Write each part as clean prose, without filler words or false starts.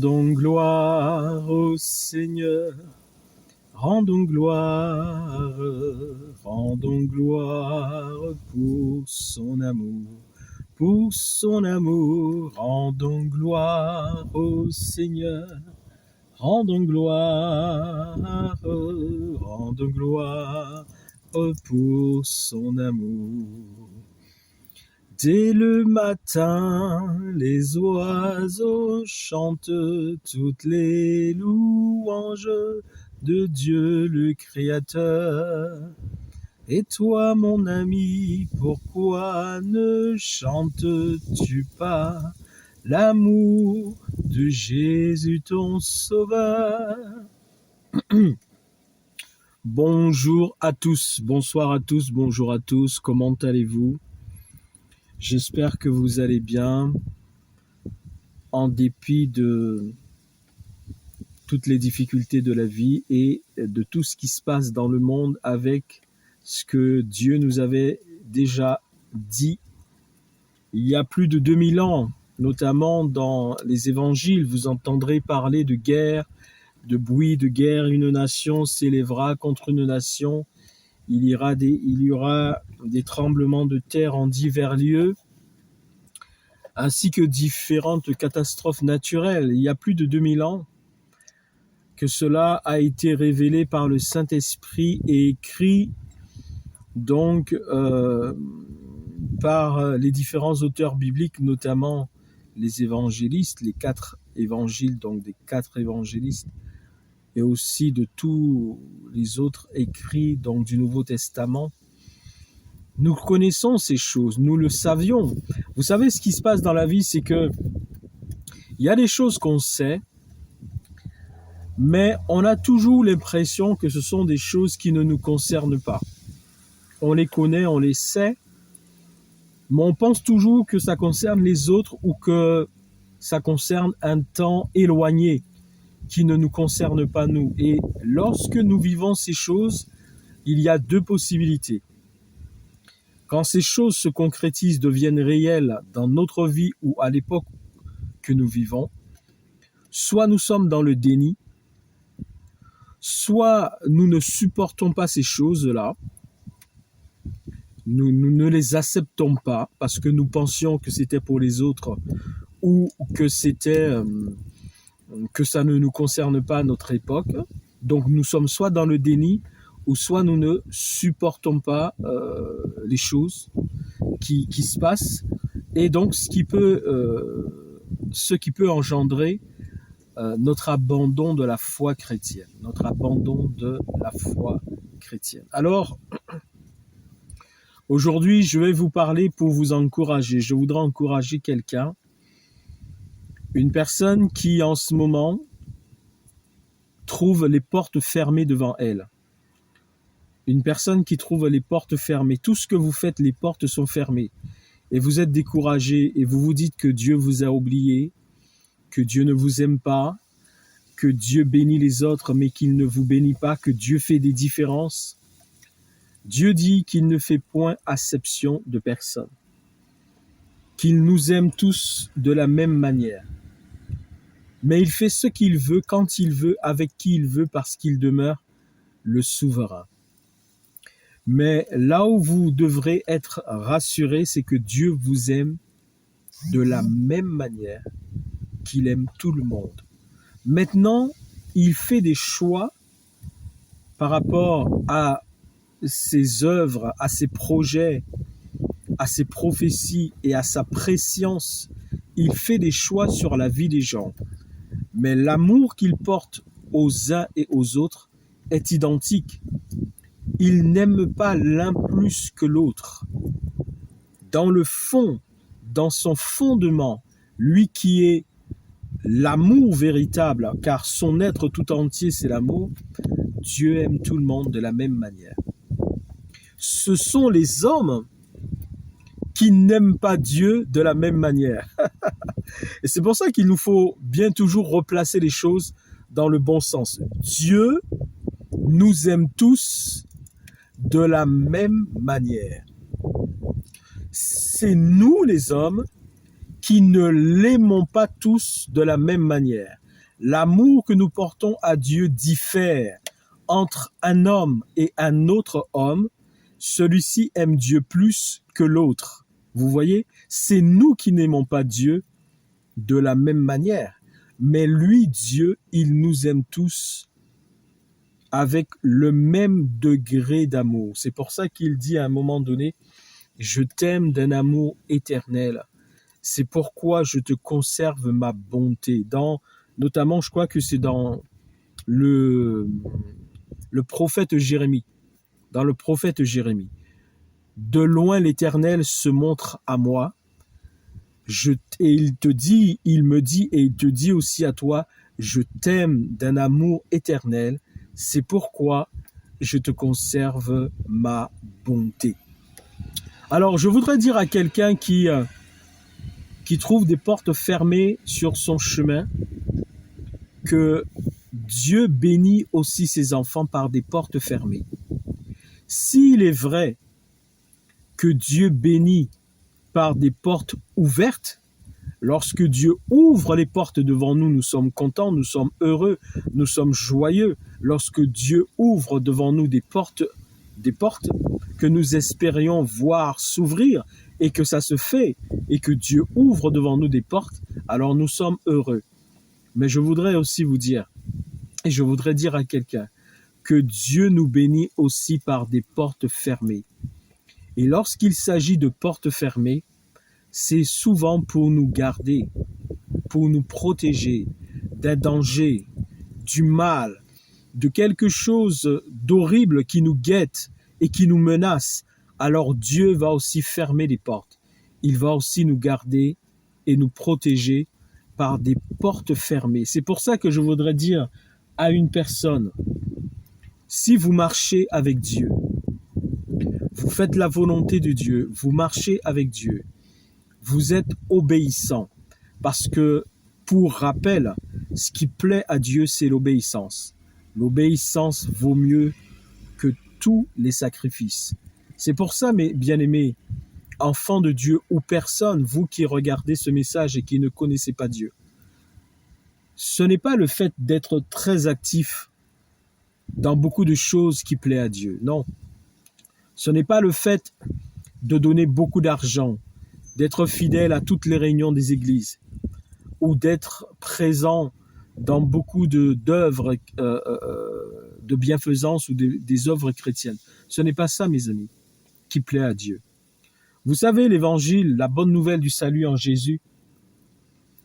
Rendons gloire au Seigneur, rendons gloire pour son amour, rendons gloire au Seigneur, rendons gloire pour son amour. Dès le matin, les oiseaux chantent toutes les louanges de Dieu le Créateur. Et toi, mon ami, pourquoi ne chantes-tu pas l'amour de Jésus ton Sauveur? Bonjour à tous, bonsoir à tous, bonjour à tous, comment allez-vous? J'espère que vous allez bien, en dépit de toutes les difficultés de la vie et de tout ce qui se passe dans le monde avec ce que Dieu nous avait déjà dit il y a plus de 2000 ans, notamment dans les évangiles. Vous entendrez parler de guerre, de bruit de guerre, une nation s'élèvera contre une nation. Il y aura des tremblements de terre en divers lieux, ainsi que différentes catastrophes naturelles. Il y a plus de 2000 ans que cela a été révélé par le Saint-Esprit et écrit donc par les différents auteurs bibliques, notamment les évangélistes, les 4 évangiles, donc des 4 évangélistes, et aussi de tous les autres écrits donc du Nouveau Testament. Nous connaissons ces choses, nous le savions. Vous savez, ce qui se passe dans la vie, c'est que il y a des choses qu'on sait, mais on a toujours l'impression que ce sont des choses qui ne nous concernent pas. On les connaît, on les sait, mais on pense toujours que ça concerne les autres ou que ça concerne un temps éloigné qui ne nous concerne pas nous. Et lorsque nous vivons ces choses, il y a 2 possibilités. Quand ces choses se concrétisent, deviennent réelles dans notre vie ou à l'époque que nous vivons, soit nous sommes dans le déni, soit nous ne supportons pas ces choses-là, nous ne les acceptons pas parce que nous pensions que c'était pour les autres ou que que ça ne nous concerne pas à notre époque. Donc nous sommes soit dans le déni ou soit nous ne supportons pas les choses qui se passent, et donc ce qui peut engendrer notre abandon de la foi chrétienne, Alors, aujourd'hui, je vais vous parler pour vous encourager. Je voudrais encourager quelqu'un, une personne qui en ce moment trouve les portes fermées devant elle. Une personne qui trouve les portes fermées. Tout ce que vous faites, les portes sont fermées. Et vous êtes découragé et vous vous dites que Dieu vous a oublié, que Dieu ne vous aime pas, que Dieu bénit les autres mais qu'il ne vous bénit pas, que Dieu fait des différences. Dieu dit qu'il ne fait point acception de personne, qu'il nous aime tous de la même manière. Mais il fait ce qu'il veut, quand il veut, avec qui il veut, parce qu'il demeure le souverain. Mais là où vous devrez être rassurés, c'est que Dieu vous aime de la même manière qu'il aime tout le monde. Maintenant, il fait des choix par rapport à ses œuvres, à ses projets, à ses prophéties et à sa préscience. Il fait des choix sur la vie des gens. Mais l'amour qu'il porte aux uns et aux autres est identique. Il n'aime pas l'un plus que l'autre. Dans le fond, dans son fondement, lui qui est l'amour véritable, car son être tout entier c'est l'amour, Dieu aime tout le monde de la même manière. Ce sont les hommes qui n'aiment pas Dieu de la même manière. Et c'est pour ça qu'il nous faut bien toujours replacer les choses dans le bon sens. Dieu nous aime tous de la même manière. C'est nous les hommes qui ne l'aimons pas tous de la même manière. L'amour que nous portons à Dieu diffère entre un homme et un autre homme. Celui-ci aime Dieu plus que l'autre. Vous voyez, c'est nous qui n'aimons pas Dieu de la même manière. Mais lui, Dieu, il nous aime tous avec le même degré d'amour. C'est pour ça qu'il dit à un moment donné, je t'aime d'un amour éternel. C'est pourquoi je te conserve ma bonté. Notamment, je crois que c'est dans le prophète Jérémie. Dans le prophète Jérémie. De loin l'Éternel se montre à moi. Et il me dit, et il te dit aussi à toi, je t'aime d'un amour éternel. C'est pourquoi je te conserve ma bonté. Alors, je voudrais dire à quelqu'un qui trouve des portes fermées sur son chemin, que Dieu bénit aussi ses enfants par des portes fermées. S'il est vrai que Dieu bénit par des portes ouvertes, lorsque Dieu ouvre les portes devant nous, nous sommes contents, nous sommes heureux, nous sommes joyeux. Lorsque Dieu ouvre devant nous des portes que nous espérions voir s'ouvrir et que ça se fait, et que Dieu ouvre devant nous des portes, alors nous sommes heureux. Mais je voudrais aussi vous dire, et je voudrais dire à quelqu'un, que Dieu nous bénit aussi par des portes fermées. Et lorsqu'il s'agit de portes fermées, c'est souvent pour nous garder, pour nous protéger d'un danger, du mal, de quelque chose d'horrible qui nous guette et qui nous menace. Alors Dieu va aussi fermer les portes. Il va aussi nous garder et nous protéger par des portes fermées. C'est pour ça que je voudrais dire à une personne, si vous marchez avec Dieu, vous faites la volonté de Dieu, vous marchez avec Dieu, vous êtes obéissant, parce que, pour rappel, ce qui plaît à Dieu, c'est l'obéissance. L'obéissance vaut mieux que tous les sacrifices. C'est pour ça, mes bien-aimés, enfants de Dieu ou personne, vous qui regardez ce message et qui ne connaissez pas Dieu, ce n'est pas le fait d'être très actif dans beaucoup de choses qui plaît à Dieu, non. Ce n'est pas le fait de donner beaucoup d'argent, d'être fidèle à toutes les réunions des églises, ou d'être présent dans beaucoup d'œuvres de bienfaisance ou des œuvres chrétiennes. Ce n'est pas ça, mes amis, qui plaît à Dieu. Vous savez, l'évangile, la bonne nouvelle du salut en Jésus,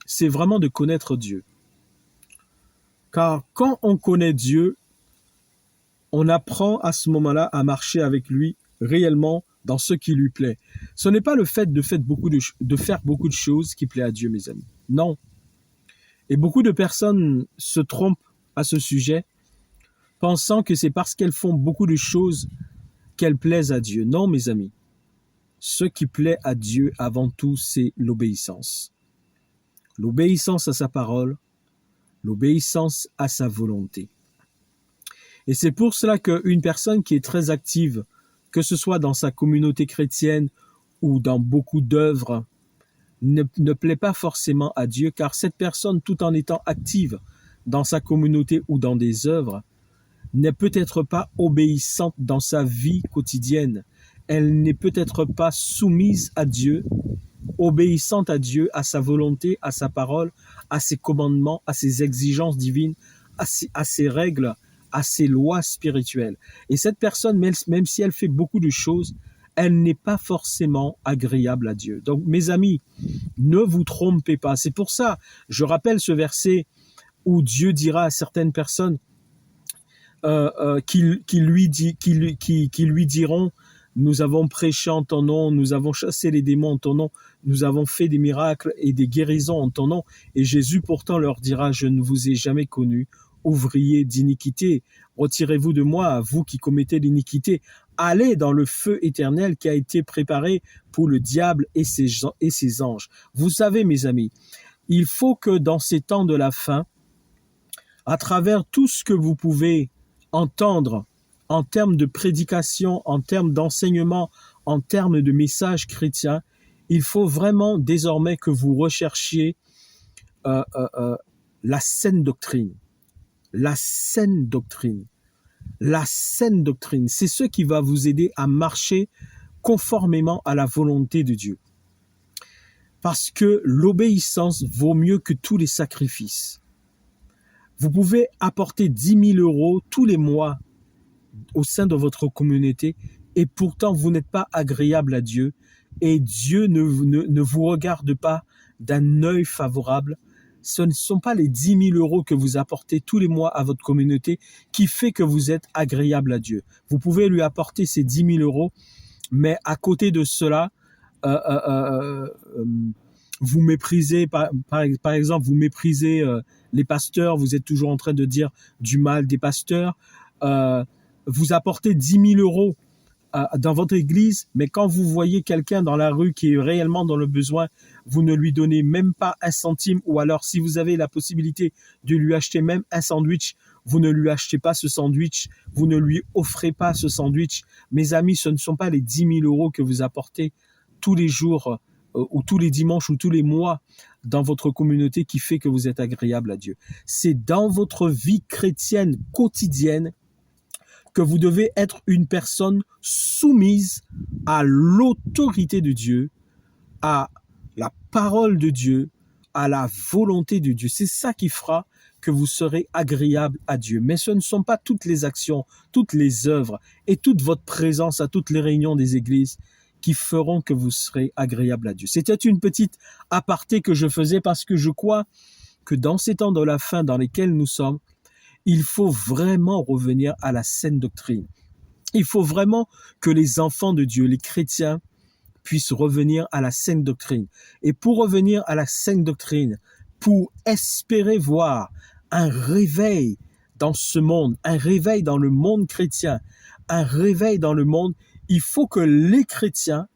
c'est vraiment de connaître Dieu. Car quand on connaît Dieu, on apprend à ce moment-là à marcher avec lui réellement dans ce qui lui plaît. Ce n'est pas le fait de faire beaucoup de choses qui plaît à Dieu, mes amis. Non. Et beaucoup de personnes se trompent à ce sujet, pensant que c'est parce qu'elles font beaucoup de choses qu'elles plaisent à Dieu. Non, mes amis. Ce qui plaît à Dieu avant tout, c'est l'obéissance. L'obéissance à sa parole, l'obéissance à sa volonté. Et c'est pour cela qu'une personne qui est très active, que ce soit dans sa communauté chrétienne ou dans beaucoup d'œuvres, ne plaît pas forcément à Dieu, car cette personne, tout en étant active dans sa communauté ou dans des œuvres, n'est peut-être pas obéissante dans sa vie quotidienne. Elle n'est peut-être pas soumise à Dieu, obéissante à Dieu, à sa volonté, à sa parole, à ses commandements, à ses exigences divines, à ses règles, à ses lois spirituelles. Et cette personne, même si elle fait beaucoup de choses, elle n'est pas forcément agréable à Dieu. Donc, mes amis, ne vous trompez pas. C'est pour ça, je rappelle ce verset où Dieu dira à certaines personnes qui lui diront: nous avons prêché en ton nom, nous avons chassé les démons en ton nom, nous avons fait des miracles et des guérisons en ton nom. Et Jésus pourtant leur dira: je ne vous ai jamais connus, ouvriers d'iniquité. Retirez-vous de moi, vous qui commettez l'iniquité. Allez dans le feu éternel qui a été préparé pour le diable et ses anges. Vous savez, mes amis, il faut que dans ces temps de la fin, à travers tout ce que vous pouvez entendre en termes de prédication, en termes d'enseignement, en termes de messages chrétiens, il faut vraiment désormais que vous recherchiez la saine doctrine. La saine doctrine. La saine doctrine, c'est ce qui va vous aider à marcher conformément à la volonté de Dieu. Parce que l'obéissance vaut mieux que tous les sacrifices. Vous pouvez apporter 10 000 € tous les mois au sein de votre communauté et pourtant vous n'êtes pas agréable à Dieu et Dieu ne vous regarde pas d'un œil favorable. Ce ne sont pas les 10 000 € que vous apportez tous les mois à votre communauté qui fait que vous êtes agréable à Dieu. Vous pouvez lui apporter ces 10 000 €, mais à côté de cela, vous méprisez, par exemple, vous méprisez les pasteurs, vous êtes toujours en train de dire du mal des pasteurs, vous apportez 10 000 € dans votre église, mais quand vous voyez quelqu'un dans la rue qui est réellement dans le besoin, vous ne lui donnez même pas un centime, ou alors si vous avez la possibilité de lui acheter même un sandwich, vous ne lui achetez pas ce sandwich, vous ne lui offrez pas ce sandwich. Mes amis, ce ne sont pas les 10 000 € que vous apportez tous les jours ou tous les dimanches ou tous les mois dans votre communauté qui fait que vous êtes agréable à Dieu. C'est dans votre vie chrétienne quotidienne que vous devez être une personne soumise à l'autorité de Dieu, à la parole de Dieu, à la volonté de Dieu. C'est ça qui fera que vous serez agréable à Dieu. Mais ce ne sont pas toutes les actions, toutes les œuvres et toute votre présence à toutes les réunions des églises qui feront que vous serez agréable à Dieu. C'était une petite aparté que je faisais parce que je crois que dans ces temps de la fin dans lesquels nous sommes, il faut vraiment revenir à la saine doctrine. Il faut vraiment que les enfants de Dieu, les chrétiens, puissent revenir à la saine doctrine. Et pour revenir à la saine doctrine, pour espérer voir un réveil dans ce monde, un réveil dans le monde chrétien, un réveil dans le monde, il faut que les chrétiens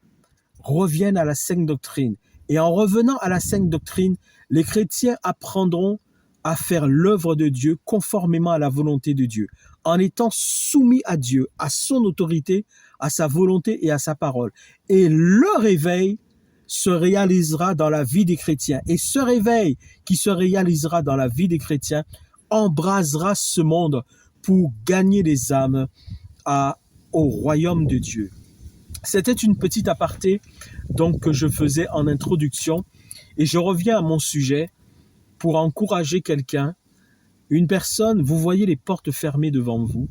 reviennent à la saine doctrine. Et en revenant à la saine doctrine, les chrétiens apprendront à faire l'œuvre de Dieu conformément à la volonté de Dieu, en étant soumis à Dieu, à son autorité, à sa volonté et à sa parole. Et le réveil se réalisera dans la vie des chrétiens. Et ce réveil qui se réalisera dans la vie des chrétiens embrasera ce monde pour gagner les âmes au royaume de Dieu. C'était une petite aparté donc, que je faisais en introduction. Et je reviens à mon sujet pour encourager quelqu'un, une personne, vous voyez les portes fermées devant vous.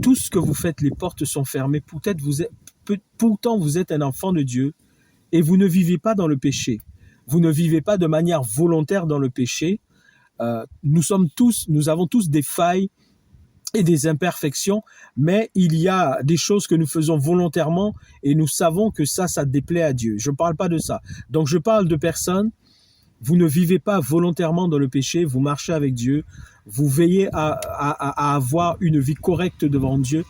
Tout ce que vous faites, les portes sont fermées. Pourtant, vous êtes un enfant de Dieu et vous ne vivez pas dans le péché. Vous ne vivez pas de manière volontaire dans le péché. Nous avons tous des failles et des imperfections, mais il y a des choses que nous faisons volontairement et nous savons que ça déplaît à Dieu. Je ne parle pas de ça. Donc, je parle de personnes. Vous ne vivez pas volontairement dans le péché, vous marchez avec Dieu, vous veillez à avoir une vie correcte devant Dieu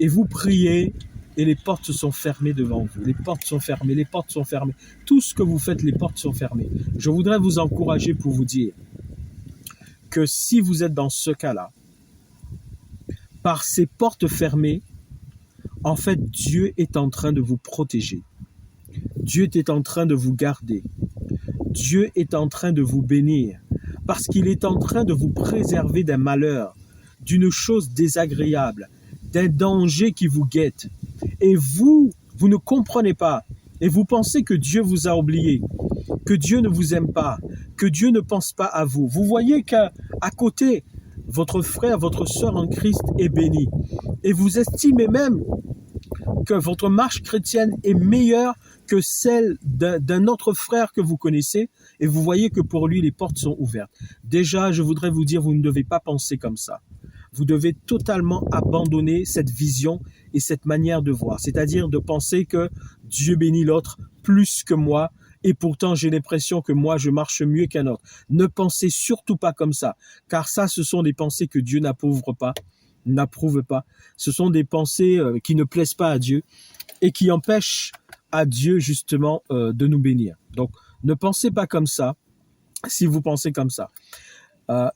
et vous priez et les portes sont fermées devant vous. Les portes sont fermées, les portes sont fermées. Tout ce que vous faites, les portes sont fermées. Je voudrais vous encourager pour vous dire que si vous êtes dans ce cas-là, par ces portes fermées, en fait, Dieu est en train de vous protéger. Dieu est en train de vous garder. Dieu est en train de vous bénir parce qu'il est en train de vous préserver d'un malheur, d'une chose désagréable, d'un danger qui vous guette. Et vous ne comprenez pas et vous pensez que Dieu vous a oublié, que Dieu ne vous aime pas, que Dieu ne pense pas à vous. Vous voyez qu'à côté, votre frère, votre sœur en Christ est béni. Et vous estimez même que votre marche chrétienne est meilleure que celle d'un autre frère que vous connaissez et vous voyez que pour lui, les portes sont ouvertes. Déjà, je voudrais vous dire, vous ne devez pas penser comme ça. Vous devez totalement abandonner cette vision et cette manière de voir, c'est-à-dire de penser que Dieu bénit l'autre plus que moi et pourtant j'ai l'impression que moi, je marche mieux qu'un autre. Ne pensez surtout pas comme ça, car ça, ce sont des pensées que Dieu n'approuve pas. Ce sont des pensées qui ne plaisent pas à Dieu et qui empêchent à Dieu justement de nous bénir. Donc, ne pensez pas comme ça si vous pensez comme ça.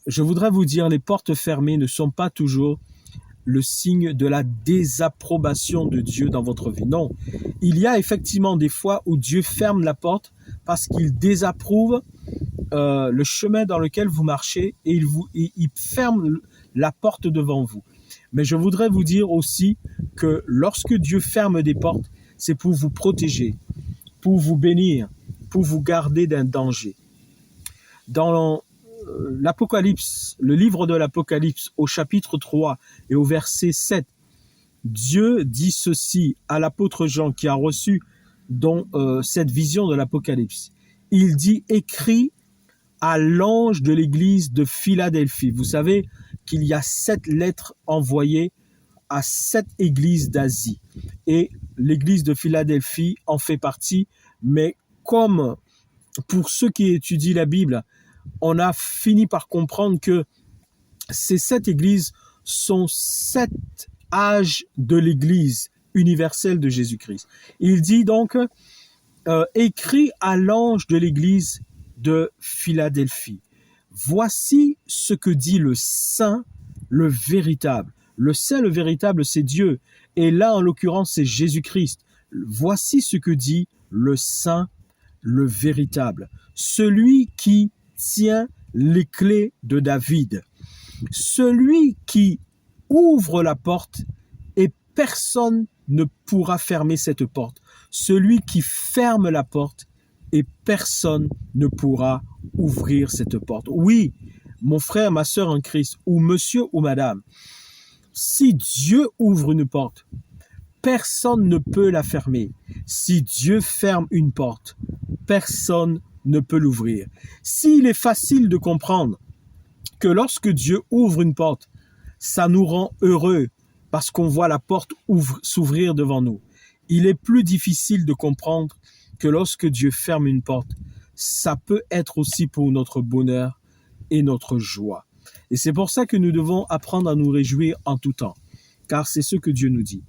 Je voudrais vous dire, les portes fermées ne sont pas toujours le signe de la désapprobation de Dieu dans votre vie. Non, il y a effectivement des fois où Dieu ferme la porte parce qu'il désapprouve le chemin dans lequel vous marchez et il ferme la porte devant vous. Mais je voudrais vous dire aussi que lorsque Dieu ferme des portes, c'est pour vous protéger, pour vous bénir, pour vous garder d'un danger. Dans l'Apocalypse, le livre de l'Apocalypse, au chapitre 3 et au verset 7, Dieu dit ceci à l'apôtre Jean qui a reçu cette vision de l'Apocalypse. Il dit « Écris à l'ange de l'église de Philadelphie ». Vous savez qu'il y a 7 lettres envoyées à 7 églises d'Asie. Et l'église de Philadelphie en fait partie, mais comme pour ceux qui étudient la Bible, on a fini par comprendre que ces 7 églises sont 7 âges de l'église universelle de Jésus-Christ. Il dit donc, écrit à l'ange de l'église de Philadelphie. Voici ce que dit le Saint, le véritable. Le Saint, le véritable, c'est Dieu. Et là, en l'occurrence, c'est Jésus-Christ. Voici ce que dit le Saint, le véritable. Celui qui tient les clés de David. Celui qui ouvre la porte et personne ne pourra fermer cette porte. Celui qui ferme la porte et personne ne pourra ouvrir cette porte. Oui, mon frère, ma sœur en Christ, ou monsieur ou madame, si Dieu ouvre une porte, personne ne peut la fermer. Si Dieu ferme une porte, personne ne peut l'ouvrir. S'il est facile de comprendre que lorsque Dieu ouvre une porte, ça nous rend heureux parce qu'on voit la porte s'ouvrir devant nous, il est plus difficile de comprendre que lorsque Dieu ferme une porte, ça peut être aussi pour notre bonheur et notre joie. Et c'est pour ça que nous devons apprendre à nous réjouir en tout temps, car c'est ce que Dieu nous dit.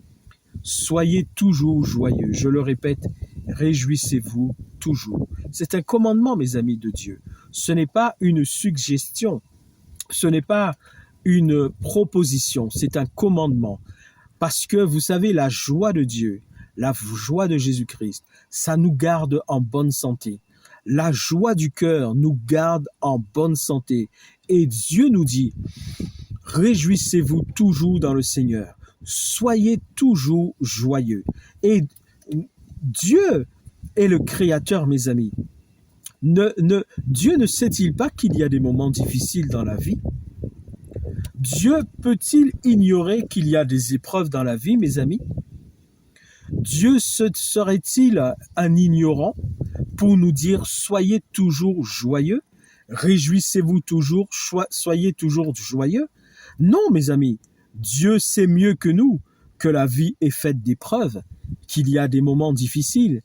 Soyez toujours joyeux. Je le répète, réjouissez-vous toujours. C'est un commandement, mes amis de Dieu. Ce n'est pas une suggestion. Ce n'est pas une proposition. C'est un commandement. Parce que, vous savez, la joie de Dieu, la joie de Jésus-Christ, ça nous garde en bonne santé. La joie du cœur nous garde en bonne santé. Et Dieu nous dit, réjouissez-vous toujours dans le Seigneur. Soyez toujours joyeux. Et Dieu est le Créateur, mes amis. Dieu ne sait-il pas qu'il y a des moments difficiles dans la vie? Dieu peut-il ignorer qu'il y a des épreuves dans la vie, mes amis? Dieu serait-il un ignorant pour nous dire « Soyez toujours joyeux, réjouissez-vous toujours, soyez toujours joyeux ». Non, mes amis, Dieu sait mieux que nous que la vie est faite d'épreuves, qu'il y a des moments difficiles.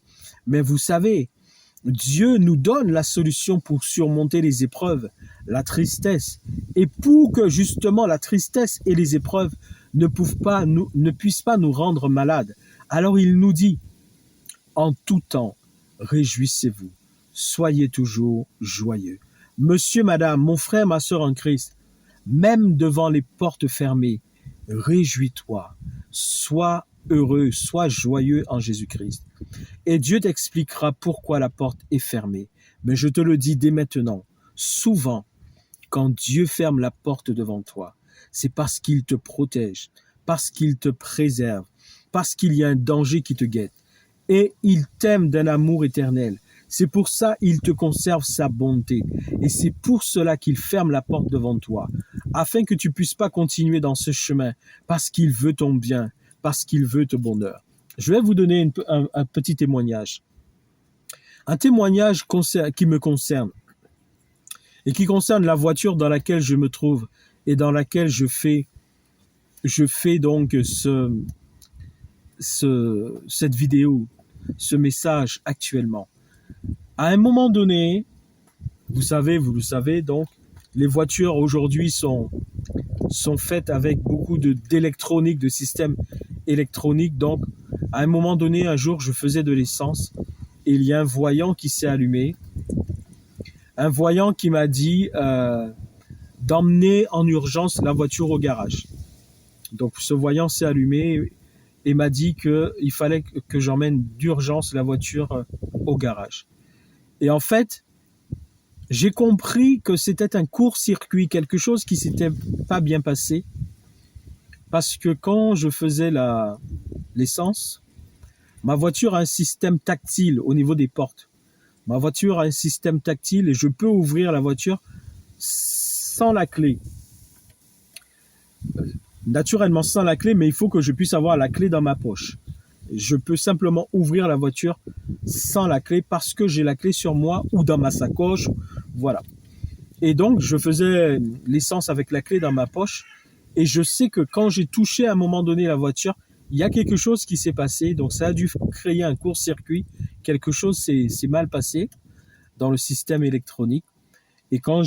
Mais vous savez, Dieu nous donne la solution pour surmonter les épreuves, la tristesse. Et pour que justement la tristesse et les épreuves ne puissent pas nous rendre malades, alors il nous dit, en tout temps, réjouissez-vous, soyez toujours joyeux. Monsieur, madame, mon frère, ma sœur en Christ, même devant les portes fermées, réjouis-toi, sois heureux, sois joyeux en Jésus-Christ. Et Dieu t'expliquera pourquoi la porte est fermée. Mais je te le dis dès maintenant, souvent, quand Dieu ferme la porte devant toi, c'est parce qu'il te protège, parce qu'il te préserve, parce qu'il y a un danger qui te guette. Et il t'aime d'un amour éternel. C'est pour ça qu'il te conserve sa bonté. Et c'est pour cela qu'il ferme la porte devant toi, afin que tu puisses pas continuer dans ce chemin, parce qu'il veut ton bien, parce qu'il veut ton bonheur. Je vais vous donner un petit témoignage. Un témoignage qui me concerne, et qui concerne la voiture dans laquelle je me trouve, et dans laquelle je fais donc cette vidéo, ce message actuellement. À un moment donné, vous le savez, donc, les voitures aujourd'hui sont faites avec beaucoup d'électronique, de systèmes électroniques. Donc, à un moment donné, un jour, je faisais de l'essence et il y a un voyant qui s'est allumé. Un voyant qui m'a dit d'emmener en urgence la voiture au garage. Donc ce voyant s'est allumé et m'a dit qu'il fallait que j'emmène d'urgence la voiture au garage. Et en fait, j'ai compris que c'était un court-circuit, quelque chose qui s'était pas bien passé, parce que quand je faisais l'essence, ma voiture a un système tactile au niveau des portes. Ma voiture a un système tactile et je peux ouvrir la voiture sans la clé. Naturellement sans la clé, mais il faut que je puisse avoir la clé dans ma poche. Je peux simplement ouvrir la voiture sans la clé parce que j'ai la clé sur moi ou dans ma sacoche. Voilà. Et donc, je faisais l'essence avec la clé dans ma poche. Et je sais que quand j'ai touché à un moment donné la voiture, il y a quelque chose qui s'est passé. Donc, ça a dû créer un court-circuit. Quelque chose s'est mal passé dans le système électronique. Et quand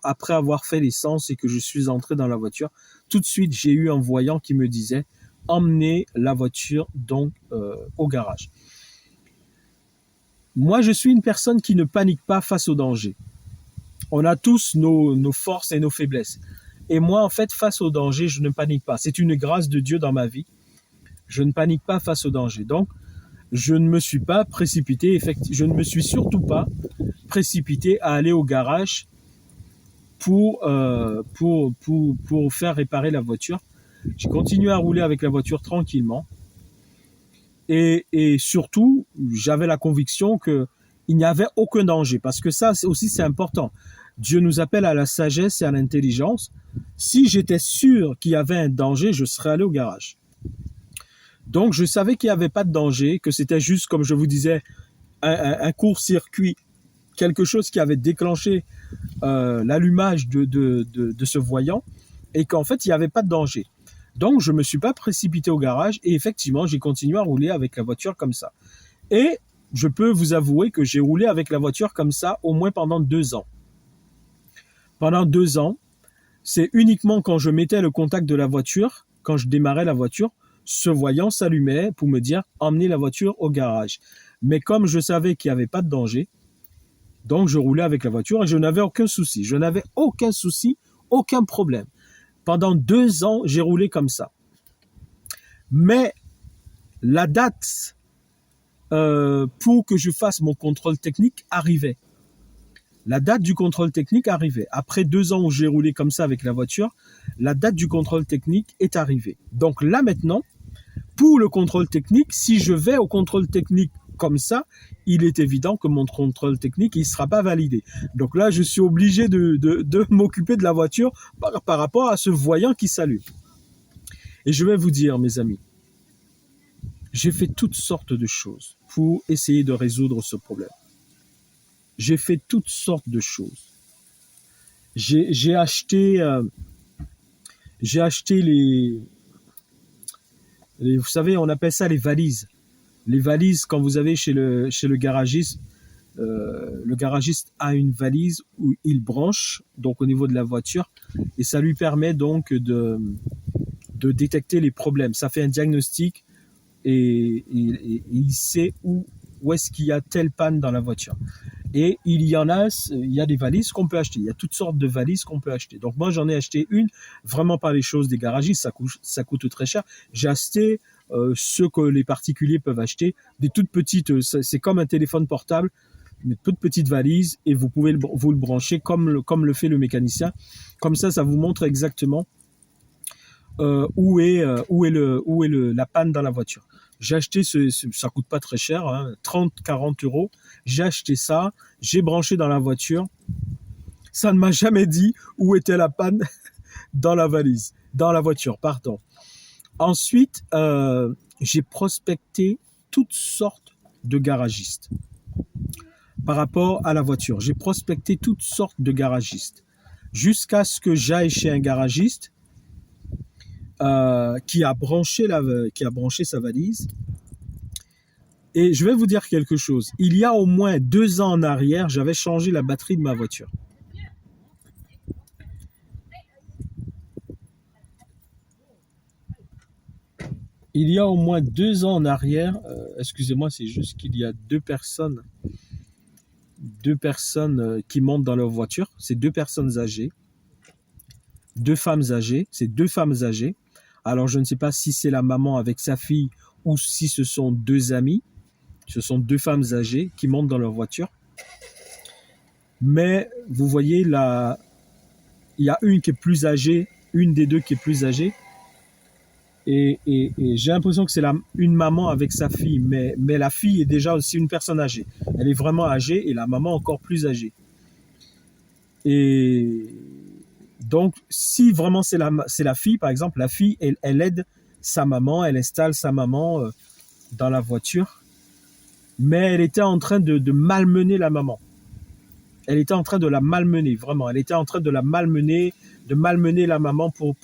après avoir fait l'essence et que je suis entré dans la voiture, tout de suite, j'ai eu un voyant qui me disait « Emmenez la voiture donc au garage ». Moi, je suis une personne qui ne panique pas face au danger. On a tous nos forces et nos faiblesses. Et moi, en fait, face au danger, je ne panique pas. C'est une grâce de Dieu dans ma vie. Je ne panique pas face au danger. Donc, je ne me suis pas précipité. Je ne me suis surtout pas précipité à aller au garage pour faire réparer la voiture. J'ai continué à rouler avec la voiture tranquillement. Et surtout, j'avais la conviction qu'il n'y avait aucun danger. Parce que ça aussi, c'est important. Dieu nous appelle à la sagesse et à l'intelligence. Si j'étais sûr qu'il y avait un danger, je serais allé au garage. Donc, je savais qu'il n'y avait pas de danger, que c'était juste, comme je vous disais, un court-circuit, quelque chose qui avait déclenché l'allumage de ce voyant et qu'en fait, il n'y avait pas de danger. Donc, je ne me suis pas précipité au garage et effectivement, j'ai continué à rouler avec la voiture comme ça. Et je peux vous avouer que j'ai roulé avec la voiture comme ça au moins pendant 2 ans. Pendant 2 ans, c'est uniquement quand je mettais le contact de la voiture, quand je démarrais la voiture, ce voyant s'allumait pour me dire « emmenez la voiture au garage ». Mais comme je savais qu'il n'y avait pas de danger, donc je roulais avec la voiture et je n'avais aucun souci. Je n'avais aucun souci, aucun problème. Pendant 2 ans, j'ai roulé comme ça. Mais la date pour que je fasse mon contrôle technique arrivait. La date du contrôle technique arrivait. Après 2 ans où j'ai roulé comme ça avec la voiture, la date du contrôle technique est arrivée. Donc là maintenant, pour le contrôle technique, si je vais au contrôle technique comme ça, il est évident que mon contrôle technique, il ne sera pas validé. Donc là, je suis obligé de m'occuper de la voiture par rapport à ce voyant qui s'allume. Et je vais vous dire, mes amis, j'ai fait toutes sortes de choses pour essayer de résoudre ce problème. J'ai fait toutes sortes de choses. J'ai acheté vous savez, on appelle ça les valises. Les valises, quand vous avez chez le garagiste a une valise où il branche, donc au niveau de la voiture, et ça lui permet donc de détecter les problèmes. Ça fait un diagnostic et il sait où est-ce qu'il y a telle panne dans la voiture. Et il y a des valises qu'on peut acheter. Il y a toutes sortes de valises qu'on peut acheter. Donc moi, j'en ai acheté une, vraiment pas les choses des garagistes, ça coûte très cher. J'ai acheté ceux que les particuliers peuvent acheter, des toutes petites, c'est comme un téléphone portable, une toute petite valise, et vous pouvez vous le brancher comme le fait le mécanicien. Comme ça vous montre exactement où est la panne dans la voiture. J'ai acheté ça coûte pas très cher, 30-40 euros. J'ai acheté ça, j'ai branché dans la voiture. Ça ne m'a jamais dit où était la panne dans la voiture, pardon. Ensuite, j'ai prospecté toutes sortes de garagistes par rapport à la voiture. J'ai prospecté toutes sortes de garagistes jusqu'à ce que j'aille chez un garagiste qui a branché sa valise. Et je vais vous dire quelque chose. Il y a au moins 2 ans en arrière, j'avais changé la batterie de ma voiture. Il y a au moins 2 ans en arrière, excusez-moi, c'est juste qu'il y a deux personnes qui montent dans leur voiture. C'est 2 personnes âgées. 2 femmes âgées. C'est 2 femmes âgées. Alors, je ne sais pas si c'est la maman avec sa fille ou si ce sont deux amis. Ce sont deux femmes âgées qui montent dans leur voiture. Mais vous voyez, là, il y a une qui est plus âgée, une des deux qui est plus âgée. Et j'ai l'impression que c'est une maman avec sa fille, mais la fille est déjà aussi une personne âgée. Elle est vraiment âgée et la maman encore plus âgée. Et donc, si vraiment c'est la fille, par exemple, la fille, elle aide sa maman, elle installe sa maman dans la voiture, mais elle était en train de malmener la maman. Elle était en train de la malmener, vraiment. Elle était en train de la malmener, de malmener la maman pour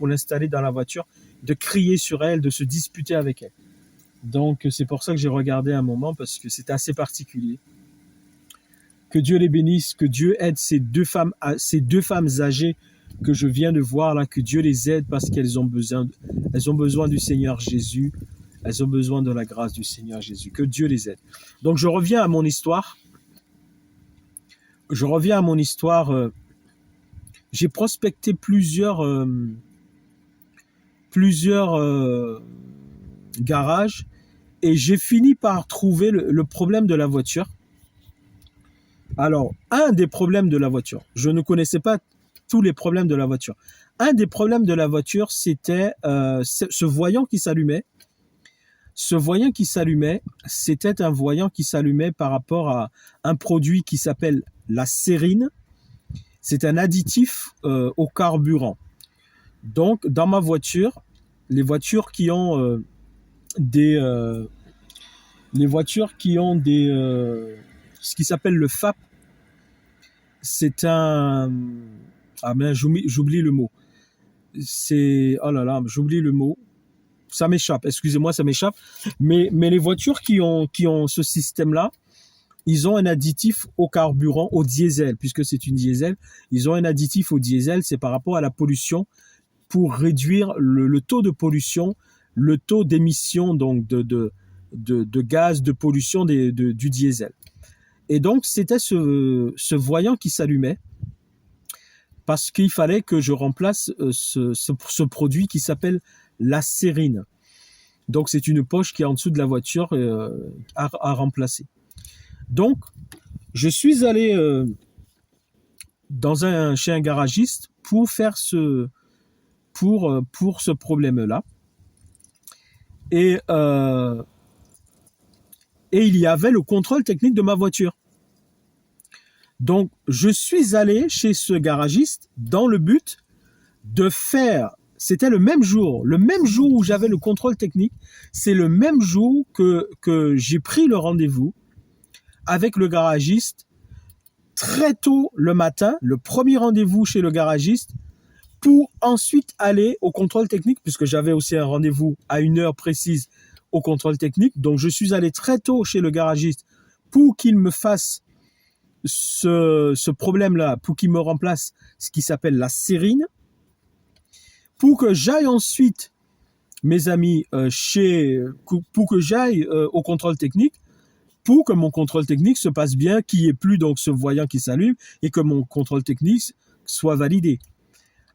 l'installer dans la voiture, de crier sur elle, de se disputer avec elle. Donc, c'est pour ça que j'ai regardé un moment, parce que c'est assez particulier. Que Dieu les bénisse, que Dieu aide ces deux femmes âgées que je viens de voir là, que Dieu les aide parce qu'elles ont besoin du Seigneur Jésus, elles ont besoin de la grâce du Seigneur Jésus, que Dieu les aide. Donc, je reviens à mon histoire. J'ai prospecté plusieurs garages et j'ai fini par trouver le problème de la voiture. Alors, un des problèmes de la voiture, je ne connaissais pas tous les problèmes de la voiture. Un des problèmes de la voiture, c'était ce voyant qui s'allumait. Ce voyant qui s'allumait, c'était un voyant qui s'allumait par rapport à un produit qui s'appelle la sérine. C'est un additif au carburant. Donc, dans ma voiture, les voitures qui ont ce qui s'appelle le FAP, c'est un... Ah mais j'oublie le mot. Oh là là, j'oublie le mot. Ça m'échappe, excusez-moi, ça m'échappe. Mais les voitures qui ont ce système-là, ils ont un additif au carburant, au diesel, puisque c'est une diesel. Ils ont un additif au diesel, c'est par rapport à la pollution, pour réduire le taux de pollution, le taux d'émission donc de gaz de pollution du diesel. Et donc, c'était ce voyant qui s'allumait parce qu'il fallait que je remplace ce produit qui s'appelle la sérine. Donc, c'est une poche qui est en dessous de la voiture à remplacer. Donc, je suis allé chez un garagiste pour faire pour ce problème-là. Et il y avait le contrôle technique de ma voiture. Donc, je suis allé chez ce garagiste dans le but de faire... C'était le même jour où j'avais le contrôle technique, c'est le même jour que j'ai pris le rendez-vous avec le garagiste très tôt le matin, le premier rendez-vous chez le garagiste, pour ensuite aller au contrôle technique, puisque j'avais aussi un rendez-vous à une heure précise au contrôle technique. Donc, je suis allé très tôt chez le garagiste pour qu'il me fasse ce problème-là, pour qu'il me remplace ce qui s'appelle la sérine, pour que j'aille ensuite, mes amis, pour que j'aille au contrôle technique, pour que mon contrôle technique se passe bien, qu'il n'y ait plus donc ce voyant qui s'allume et que mon contrôle technique soit validé.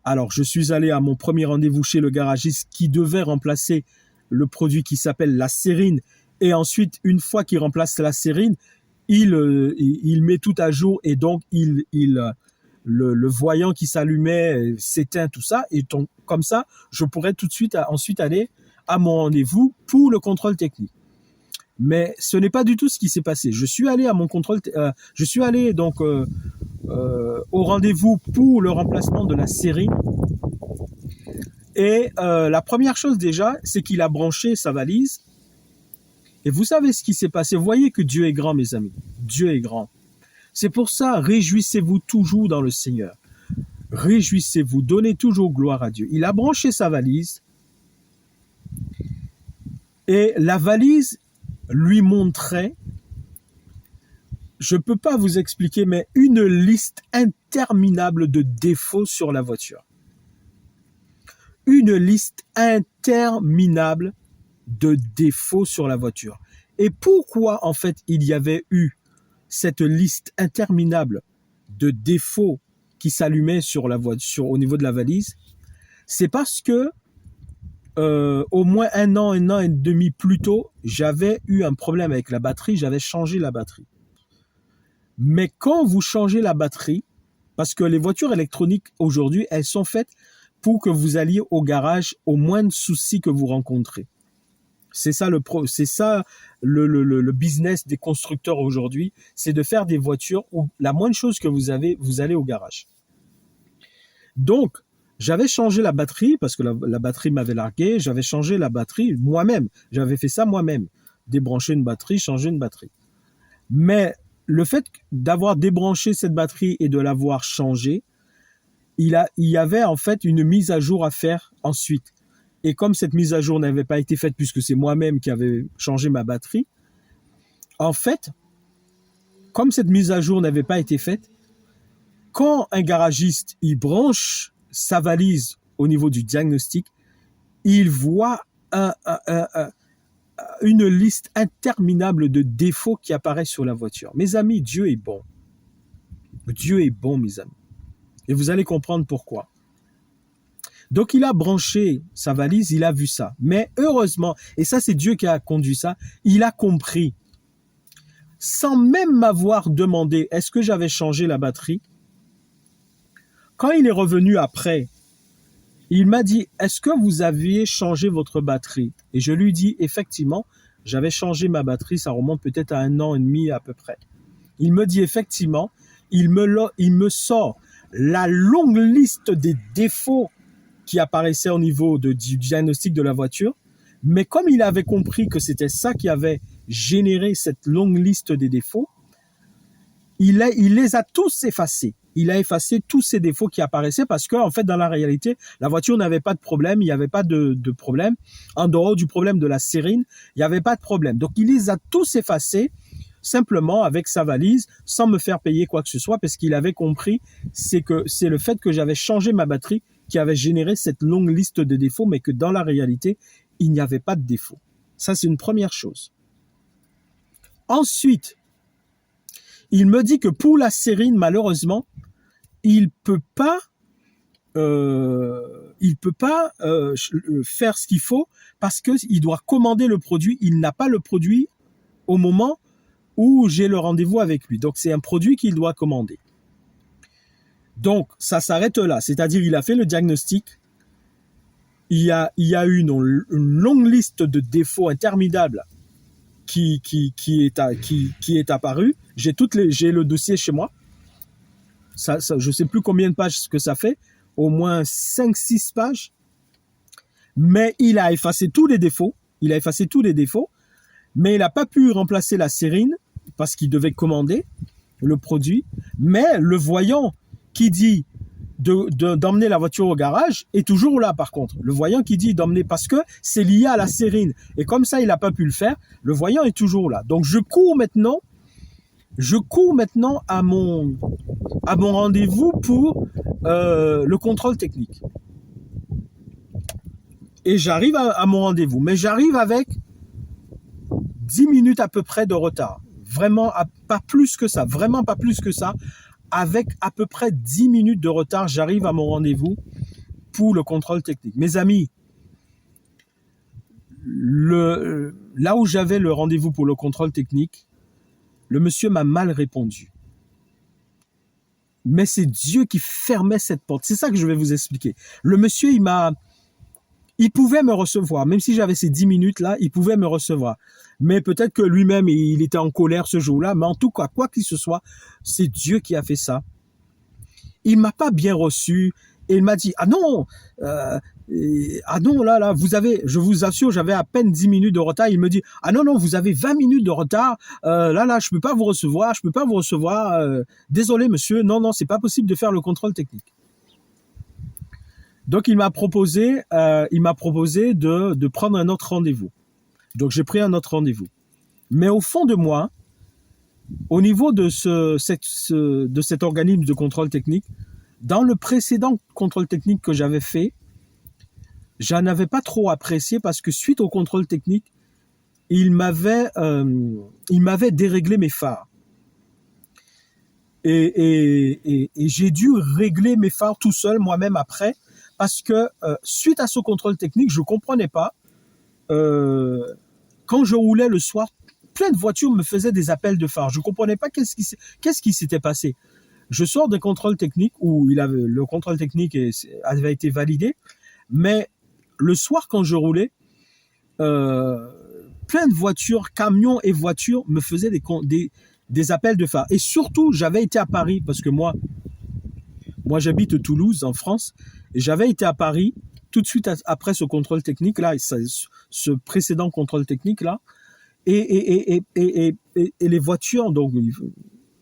Alors, je suis allé à mon premier rendez-vous chez le garagiste qui devait remplacer le produit qui s'appelle la sérine. Et ensuite, une fois qu'il remplace la sérine, il met tout à jour et donc le voyant qui s'allumait s'éteint, tout ça. Et donc, comme ça, je pourrais tout de suite ensuite aller à mon rendez-vous pour le contrôle technique. Mais ce n'est pas du tout ce qui s'est passé. Je suis allé à mon contrôle, je suis allé donc au rendez-vous pour le remplacement de la sérine. Et la première chose déjà, c'est qu'il a branché sa valise. Et vous savez ce qui s'est passé. Vous voyez que Dieu est grand, mes amis. Dieu est grand. C'est pour ça, réjouissez-vous toujours dans le Seigneur. Réjouissez-vous, donnez toujours gloire à Dieu. Il a branché sa valise. Et la valise lui montrait, je ne peux pas vous expliquer, mais une liste interminable de défauts sur la voiture. Une liste interminable de défauts sur la voiture. Et pourquoi, en fait, il y avait eu cette liste interminable de défauts qui s'allumaient sur la voiture, au niveau de la valise? C'est parce que au moins un an et demi plus tôt, j'avais eu un problème avec la batterie, j'avais changé la batterie. Mais quand vous changez la batterie, parce que les voitures électroniques aujourd'hui, elles sont faites pour que vous alliez au garage au moindre souci que vous rencontrez. C'est ça le business des constructeurs aujourd'hui, c'est de faire des voitures où la moindre chose que vous avez, vous allez au garage. Donc, j'avais changé la batterie parce que la batterie m'avait largué, j'avais changé la batterie moi-même, j'avais fait ça moi-même, débrancher une batterie, changer une batterie. Mais le fait d'avoir débranché cette batterie et de l'avoir changée, il y avait en fait une mise à jour à faire ensuite. Et comme cette mise à jour n'avait pas été faite puisque c'est moi-même qui avais changé ma batterie, en fait, comme cette mise à jour n'avait pas été faite, quand un garagiste il branche sa valise au niveau du diagnostic, il voit une liste interminable de défauts qui apparaissent sur la voiture. Mes amis, Dieu est bon. Dieu est bon, mes amis. Et vous allez comprendre pourquoi. Donc, il a branché sa valise, il a vu ça. Mais heureusement, et ça, c'est Dieu qui a conduit ça, il a compris. Sans même m'avoir demandé est-ce que j'avais changé la batterie, quand il est revenu après, il m'a dit est-ce que vous aviez changé votre batterie? Et je lui dis effectivement, j'avais changé ma batterie, ça remonte peut-être à 1 an et demi à peu près. Il me dit effectivement, il me sort la longue liste des défauts qui apparaissait au niveau du diagnostic de la voiture, mais comme il avait compris que c'était ça qui avait généré cette longue liste des défauts, il les a tous effacés. Il a effacé tous ces défauts qui apparaissaient parce que, en fait, dans la réalité, la voiture n'avait pas de problème, il n'y avait pas de problème. En dehors du problème de la sérine, il n'y avait pas de problème. Donc, il les a tous effacés simplement avec sa valise, sans me faire payer quoi que ce soit, parce qu'il avait compris, c'est le fait que j'avais changé ma batterie qui avait généré cette longue liste de défauts, mais que dans la réalité, il n'y avait pas de défauts. Ça, c'est une première chose. Ensuite, il me dit que pour la sérine, malheureusement, il peut pas faire ce qu'il faut parce qu'il doit commander le produit. Il n'a pas le produit au moment où j'ai le rendez-vous avec lui. Donc, c'est un produit qu'il doit commander. Donc, ça s'arrête là. C'est-à-dire, il a fait le diagnostic. Il y a eu une longue liste de défauts interminables qui est apparue. J'ai le dossier chez moi. Ça, je sais plus combien de pages que ça fait. Au moins 5-6 pages. Mais il a effacé tous les défauts. Mais il n'a pas pu remplacer la sérine parce qu'il devait commander le produit. Mais le voyant qui dit d'emmener la voiture au garage est toujours là par contre. Le voyant qui dit d'emmener parce que c'est lié à la sérine. Et comme ça, il n'a pas pu le faire, le voyant est toujours là. Donc je cours maintenant à mon rendez-vous pour le contrôle technique. Et j'arrive à mon rendez-vous. Mais j'arrive avec 10 minutes à peu près de retard. Vraiment, pas plus que ça. Vraiment pas plus que ça. Avec à peu près 10 minutes de retard, j'arrive à mon rendez-vous pour le contrôle technique. Mes amis, là où j'avais le rendez-vous pour le contrôle technique, le monsieur m'a mal répondu. Mais c'est Dieu qui fermait cette porte. C'est ça que je vais vous expliquer. Le monsieur, il pouvait me recevoir. Même si j'avais ces 10 minutes-là, il pouvait me recevoir. Mais peut-être que lui-même, il était en colère ce jour-là. Mais en tout cas, quoi qu'il se soit, c'est Dieu qui a fait ça. Il m'a pas bien reçu. Et il m'a dit, ah non, là, je vous assure, j'avais à peine 10 minutes de retard. Il me dit, ah non, vous avez 20 minutes de retard. Là, je peux pas vous recevoir. Désolé, monsieur. Non, c'est pas possible de faire le contrôle technique. Donc, il m'a proposé de prendre un autre rendez-vous. Donc, j'ai pris un autre rendez-vous. Mais au fond de moi, au niveau de cet organisme de contrôle technique, dans le précédent contrôle technique que j'avais fait, j'en avais pas trop apprécié parce que suite au contrôle technique, il m'avait déréglé mes phares. Et j'ai dû régler mes phares tout seul moi-même après parce que suite à ce contrôle technique, je comprenais pas. Quand je roulais le soir, plein de voitures me faisaient des appels de phare. Je comprenais pas qu'est-ce qui s'était passé. Je sors des contrôles techniques où le contrôle technique avait été validé, mais le soir quand je roulais, plein de voitures, camions et voitures me faisaient des appels de phare. Et surtout, j'avais été à Paris parce que moi j'habite Toulouse en France et j'avais été à Paris tout de suite après ce contrôle technique là, ce précédent contrôle technique là, et les voitures, donc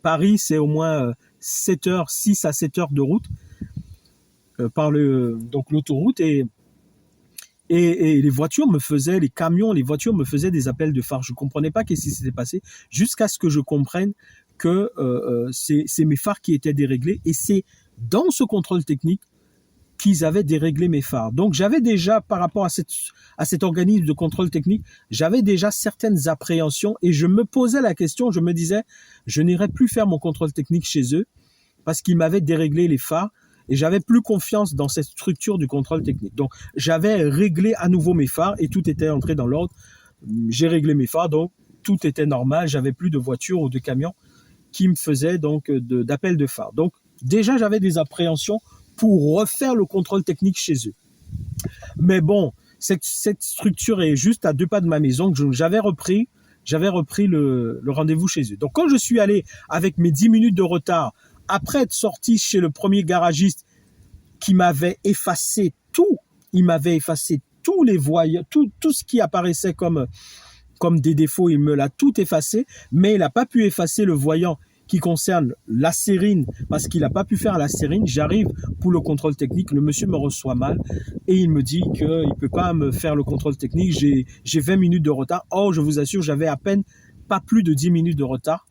Paris c'est au moins 6 à 7 heures de route par donc l'autoroute, et les voitures les camions, les voitures me faisaient des appels de phare. Je comprenais pas qu'est-ce qui s'était passé jusqu'à ce que je comprenne que c'est mes phares qui étaient déréglés, et c'est dans ce contrôle technique qu'ils avaient déréglé mes phares. Donc j'avais déjà, par rapport à cet organisme de contrôle technique, j'avais déjà certaines appréhensions et je me posais la question, je me disais, je n'irai plus faire mon contrôle technique chez eux parce qu'ils m'avaient déréglé les phares et j'avais plus confiance dans cette structure du contrôle technique. Donc j'avais réglé à nouveau mes phares et tout était entré dans l'ordre. J'ai réglé mes phares, donc tout était normal, j'avais plus de voitures ou de camions qui me faisaient donc d'appels de phare. Donc déjà j'avais des appréhensions pour refaire le contrôle technique chez eux. Mais bon, cette structure est juste à 2 pas de ma maison. J'avais repris le rendez-vous chez eux. Donc quand je suis allé avec mes 10 minutes de retard, après être sorti chez le premier garagiste qui m'avait effacé tout, il m'avait effacé tous les voyants, tout ce qui apparaissait comme des défauts, il me l'a tout effacé, mais il n'a pas pu effacer le voyant qui concerne la sérine, parce qu'il n'a pas pu faire la sérine. J'arrive pour le contrôle technique, le monsieur me reçoit mal et il me dit qu'il ne peut pas me faire le contrôle technique, j'ai 20 minutes de retard. Oh, je vous assure, j'avais à peine pas plus de 10 minutes de retard.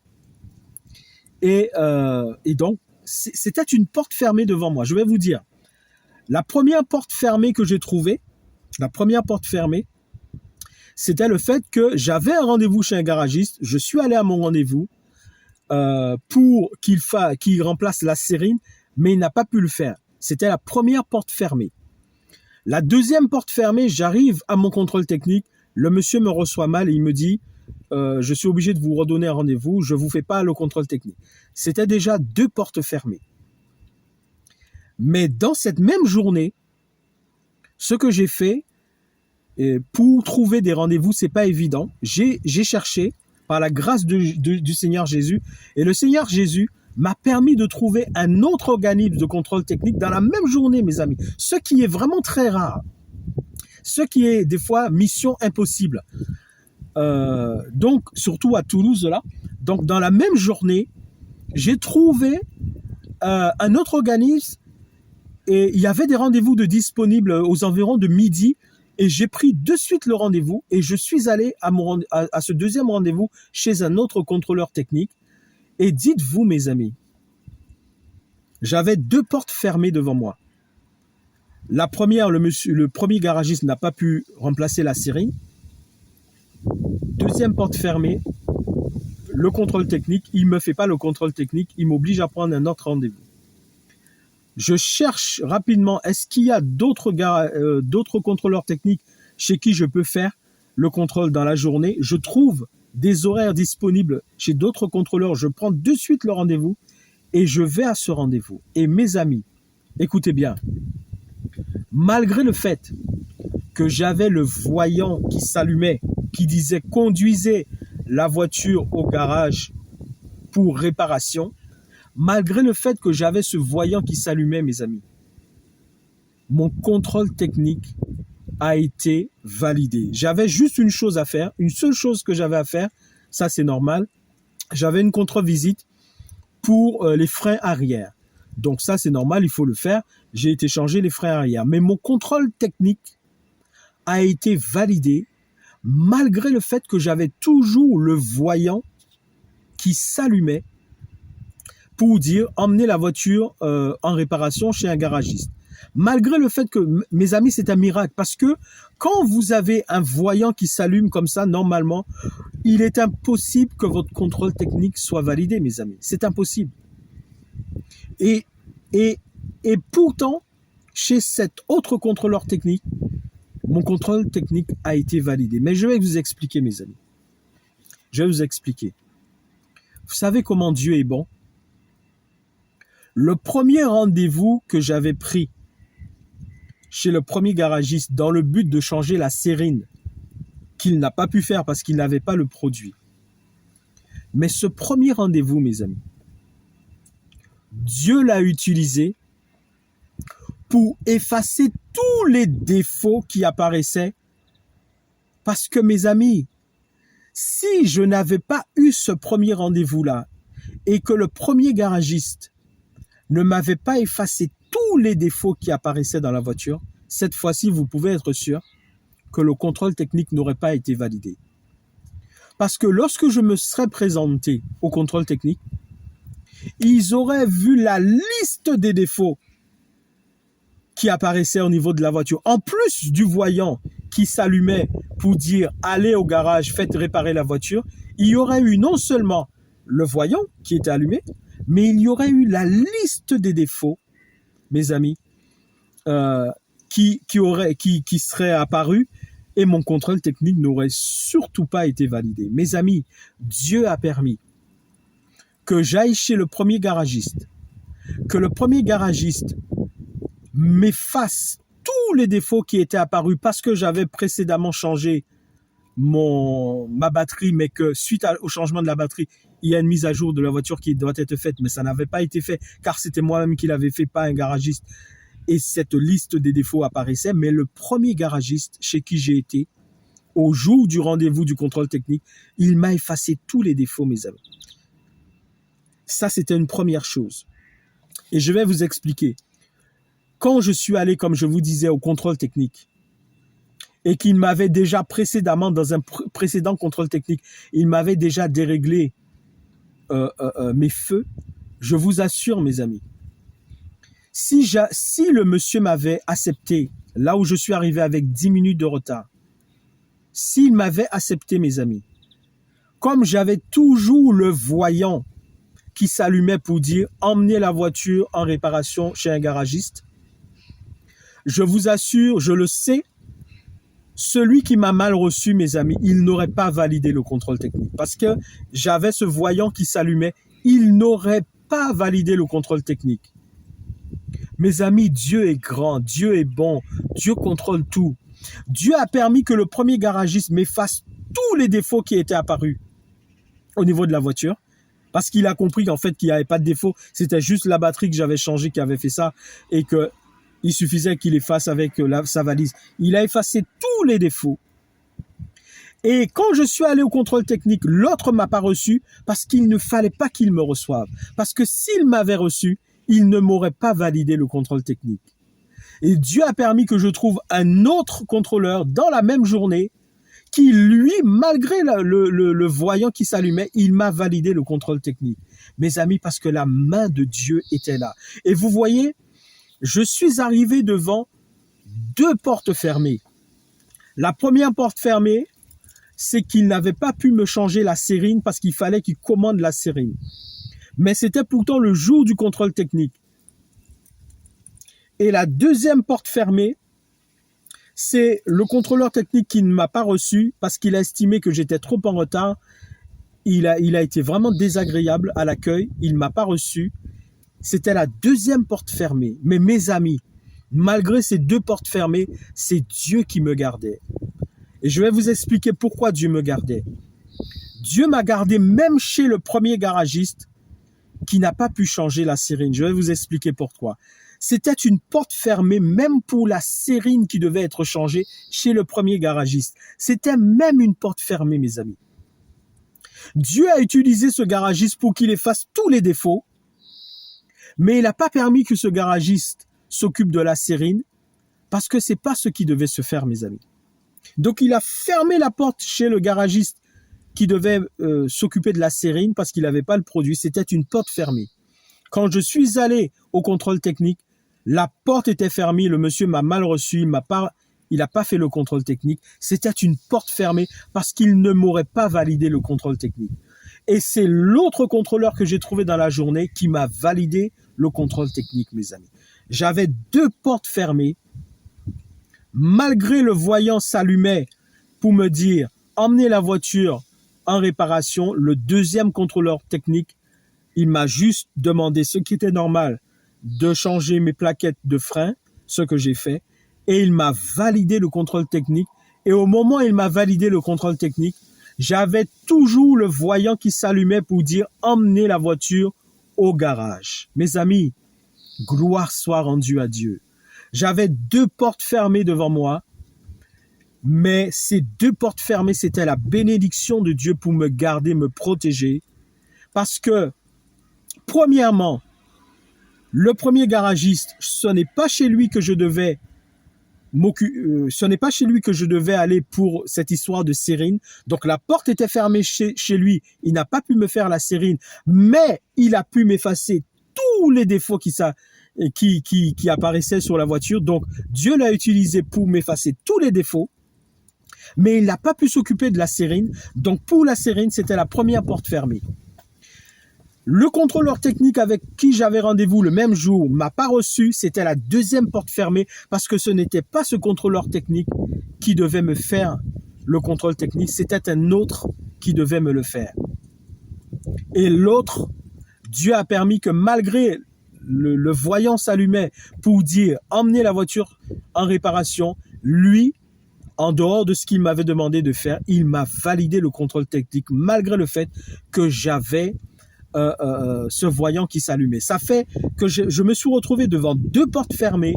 Et donc, c'était une porte fermée devant moi. Je vais vous dire, la première porte fermée que j'ai trouvée, c'était le fait que j'avais un rendez-vous chez un garagiste, je suis allé à mon rendez-vous, pour qu'il remplace la sérine, mais il n'a pas pu le faire. C'était la première porte fermée. La deuxième porte fermée, j'arrive à mon contrôle technique, le monsieur me reçoit mal et il me dit je suis obligé de vous redonner un rendez-vous, je ne vous fais pas le contrôle technique. C'était déjà 2 portes fermées. Mais dans cette même journée, ce que j'ai fait, pour trouver des rendez-vous, c'est pas évident. J'ai cherché par la grâce du Seigneur Jésus. Et le Seigneur Jésus m'a permis de trouver un autre organisme de contrôle technique dans la même journée, mes amis. Ce qui est vraiment très rare. Ce qui est des fois mission impossible. Donc, surtout à Toulouse, là. Donc, dans la même journée, j'ai trouvé un autre organisme et il y avait des rendez-vous disponibles aux environs de midi. Et j'ai pris de suite le rendez-vous et je suis allé à ce deuxième rendez-vous chez un autre contrôleur technique. Et dites-vous, mes amis, j'avais 2 portes fermées devant moi. La première, le premier garagiste n'a pas pu remplacer la sérine. Deuxième porte fermée, le contrôle technique, il ne me fait pas le contrôle technique, il m'oblige à prendre un autre rendez-vous. Je cherche rapidement, est-ce qu'il y a d'autres contrôleurs techniques chez qui je peux faire le contrôle dans la journée? Je trouve des horaires disponibles chez d'autres contrôleurs. Je prends de suite le rendez-vous et je vais à ce rendez-vous. Et mes amis, écoutez bien, malgré le fait que j'avais le voyant qui s'allumait, qui disait « Conduisez la voiture au garage pour réparation », malgré le fait que j'avais ce voyant qui s'allumait, mes amis, mon contrôle technique a été validé. J'avais juste une chose à faire, une seule chose que j'avais à faire, ça c'est normal. J'avais une contre-visite pour les freins arrière. Donc ça c'est normal, il faut le faire. J'ai été changer les freins arrière. Mais mon contrôle technique a été validé malgré le fait que j'avais toujours le voyant qui s'allumait pour dire emmener la voiture en réparation chez un garagiste. Malgré le fait que, mes amis, c'est un miracle parce que quand vous avez un voyant qui s'allume comme ça, normalement, il est impossible que votre contrôle technique soit validé, mes amis. C'est impossible. Et pourtant, chez cet autre contrôleur technique, mon contrôle technique a été validé. Mais je vais vous expliquer, mes amis. Je vais vous expliquer. Vous savez comment Dieu est bon? Le premier rendez-vous que j'avais pris chez le premier garagiste dans le but de changer la sérine, qu'il n'a pas pu faire parce qu'il n'avait pas le produit. Mais ce premier rendez-vous, mes amis, Dieu l'a utilisé pour effacer tous les défauts qui apparaissaient. Parce que, mes amis, si je n'avais pas eu ce premier rendez-vous-là et que le premier garagiste ne m'avait pas effacé tous les défauts qui apparaissaient dans la voiture, cette fois-ci, vous pouvez être sûr que le contrôle technique n'aurait pas été validé. Parce que lorsque je me serais présenté au contrôle technique, ils auraient vu la liste des défauts qui apparaissaient au niveau de la voiture. En plus du voyant qui s'allumait pour dire « Allez au garage, faites réparer la voiture », il y aurait eu non seulement le voyant qui était allumé, mais il y aurait eu la liste des défauts, mes amis, qui seraient apparus et mon contrôle technique n'aurait surtout pas été validé. Mes amis, Dieu a permis que j'aille chez le premier garagiste, que le premier garagiste m'efface tous les défauts qui étaient apparus parce que j'avais précédemment changé ma batterie, mais que suite au changement de la batterie, il y a une mise à jour de la voiture qui doit être faite, mais ça n'avait pas été fait car c'était moi-même qui l'avais fait, pas un garagiste. Et cette liste des défauts apparaissait, mais le premier garagiste chez qui j'ai été, au jour du rendez-vous du contrôle technique, il m'a effacé tous les défauts, mes amis. Ça, c'était une première chose. Et je vais vous expliquer. Quand je suis allé, comme je vous disais, au contrôle technique, et qu'il m'avait déjà précédemment, dans un précédent contrôle technique, il m'avait déjà déréglé mes feux, je vous assure, mes amis, si le monsieur m'avait accepté, là où je suis arrivé avec 10 minutes de retard, s'il m'avait accepté, mes amis, comme j'avais toujours le voyant qui s'allumait pour dire « Emmenez la voiture en réparation chez un garagiste », je vous assure, je le sais, celui qui m'a mal reçu, mes amis, il n'aurait pas validé le contrôle technique. Parce que j'avais ce voyant qui s'allumait, il n'aurait pas validé le contrôle technique. Mes amis, Dieu est grand, Dieu est bon, Dieu contrôle tout. Dieu a permis que le premier garagiste m'efface tous les défauts qui étaient apparus au niveau de la voiture. Parce qu'il a compris qu'en fait, qu'il n'y avait pas de défaut. C'était juste la batterie que j'avais changée qui avait fait ça. Et qu'il suffisait qu'il efface avec sa valise. Il a effacé tous les défauts. Et quand je suis allé au contrôle technique, l'autre ne m'a pas reçu parce qu'il ne fallait pas qu'il me reçoive. Parce que s'il m'avait reçu, il ne m'aurait pas validé le contrôle technique. Et Dieu a permis que je trouve un autre contrôleur dans la même journée qui, lui, malgré le voyant qui s'allumait, il m'a validé le contrôle technique. Mes amis, parce que la main de Dieu était là. Et vous voyez, je suis arrivé devant 2 portes fermées. La première porte fermée, c'est qu'il n'avait pas pu me changer la sérine parce qu'il fallait qu'il commande la sérine. Mais c'était pourtant le jour du contrôle technique. Et la deuxième porte fermée, c'est le contrôleur technique qui ne m'a pas reçu parce qu'il a estimé que j'étais trop en retard. Il a été vraiment désagréable à l'accueil. Il ne m'a pas reçu. C'était la deuxième porte fermée. Mais mes amis, malgré ces 2 portes fermées, c'est Dieu qui me gardait. Et je vais vous expliquer pourquoi Dieu me gardait. Dieu m'a gardé même chez le premier garagiste qui n'a pas pu changer la sérine. Je vais vous expliquer pourquoi. C'était une porte fermée même pour la sérine qui devait être changée chez le premier garagiste. C'était même une porte fermée, mes amis. Dieu a utilisé ce garagiste pour qu'il efface tous les défauts, mais il n'a pas permis que ce garagiste s'occupe de la sérine parce que c'est pas ce qui devait se faire, mes amis. Donc, il a fermé la porte chez le garagiste qui devait s'occuper de la sérine parce qu'il n'avait pas le produit. C'était une porte fermée. Quand je suis allé au contrôle technique, la porte était fermée. Le monsieur m'a mal reçu. Il n'a pas fait le contrôle technique. C'était une porte fermée parce qu'il ne m'aurait pas validé le contrôle technique. Et c'est l'autre contrôleur que j'ai trouvé dans la journée qui m'a validé le contrôle technique, mes amis. J'avais 2 portes fermées. Malgré le voyant s'allumait pour me dire « Emmenez la voiture en réparation », le deuxième contrôleur technique, il m'a juste demandé, ce qui était normal, de changer mes plaquettes de frein, ce que j'ai fait, et il m'a validé le contrôle technique. Et au moment où il m'a validé le contrôle technique, j'avais toujours le voyant qui s'allumait pour dire « Emmenez la voiture au garage ». Mes amis, gloire soit rendue à Dieu. J'avais 2 portes fermées devant moi, mais ces 2 portes fermées, c'était la bénédiction de Dieu pour me garder, me protéger. Parce que, premièrement, le premier garagiste, ce n'est pas chez lui que je devais aller pour cette histoire de sérine. Donc la porte était fermée chez lui, il n'a pas pu me faire la sérine, mais il a pu m'effacer tous les défauts qui apparaissaient sur la voiture. Donc Dieu l'a utilisé pour m'effacer tous les défauts, mais il n'a pas pu s'occuper de la sérine. Donc pour la sérine, c'était la première porte fermée. Le contrôleur technique avec qui j'avais rendez-vous le même jour m'a pas reçu, c'était la deuxième porte fermée parce que ce n'était pas ce contrôleur technique qui devait me faire le contrôle technique, c'était un autre qui devait me le faire. Et l'autre, Dieu a permis que malgré le voyant s'allumait pour dire « Emmenez la voiture en réparation », lui, en dehors de ce qu'il m'avait demandé de faire, il m'a validé le contrôle technique malgré le fait que j'avais ce voyant qui s'allumait. Ça fait que je me suis retrouvé devant 2 portes fermées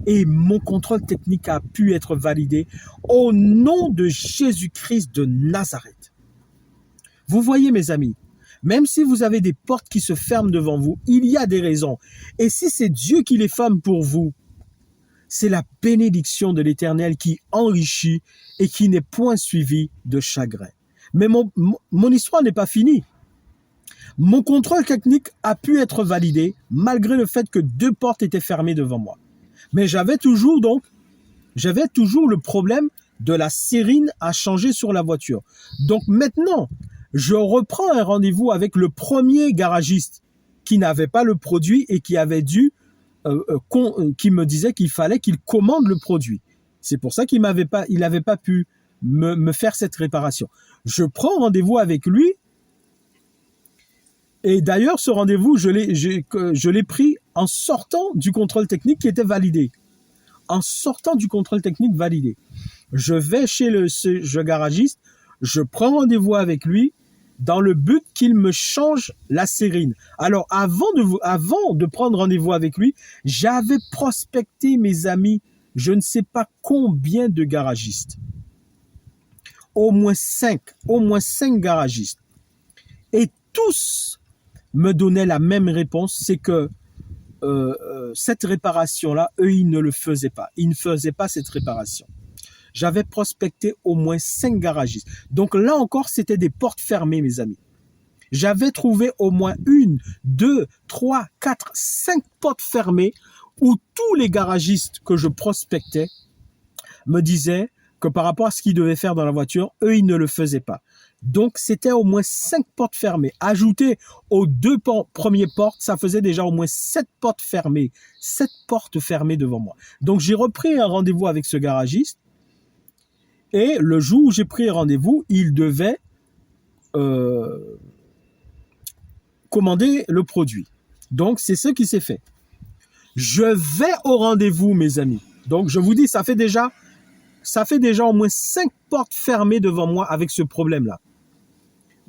et mon contrôle technique a pu être validé au nom de Jésus-Christ de Nazareth. Vous voyez mes amis, même si vous avez des portes qui se ferment devant vous, il y a des raisons. Et si c'est Dieu qui les ferme pour vous, c'est la bénédiction de l'Éternel qui enrichit et qui n'est point suivie de chagrin. Mais mon histoire n'est pas finie. Mon contrôle technique a pu être validé malgré le fait que 2 portes étaient fermées devant moi. Mais j'avais toujours le problème de la sérine à changer sur la voiture. Donc maintenant, je reprends un rendez-vous avec le premier garagiste qui n'avait pas le produit et qui avait qui me disait qu'il fallait qu'il commande le produit. C'est pour ça qu'il n'avait pas pu me faire cette réparation. Je prends rendez-vous avec lui. Et d'ailleurs, ce rendez-vous, je l'ai pris en sortant du contrôle technique qui était validé. En sortant du contrôle technique validé. Je vais chez ce garagiste, je prends rendez-vous avec lui dans le but qu'il me change la sérine. Alors, avant de prendre rendez-vous avec lui, j'avais prospecté, mes amis, je ne sais pas combien de garagistes. Au moins 5 garagistes. Et tous me donnaient la même réponse, c'est que cette réparation-là, eux, ils ne le faisaient pas. Ils ne faisaient pas cette réparation. J'avais prospecté au moins 5 garagistes. Donc là encore, c'était des portes fermées, mes amis. J'avais trouvé au moins 1, 2, 3, 4, 5 portes fermées où tous les garagistes que je prospectais me disaient que par rapport à ce qu'ils devaient faire dans la voiture, eux, ils ne le faisaient pas. Donc, c'était au moins 5 portes fermées. Ajouté aux 2 premières portes, ça faisait déjà au moins 7 portes fermées. 7 portes fermées devant moi. Donc, j'ai repris un rendez-vous avec ce garagiste. Et le jour où j'ai pris rendez-vous, il devait commander le produit. Donc, c'est ce qui s'est fait. Je vais au rendez-vous, mes amis. Donc, je vous dis, ça fait déjà au moins 5 portes fermées devant moi avec ce problème-là.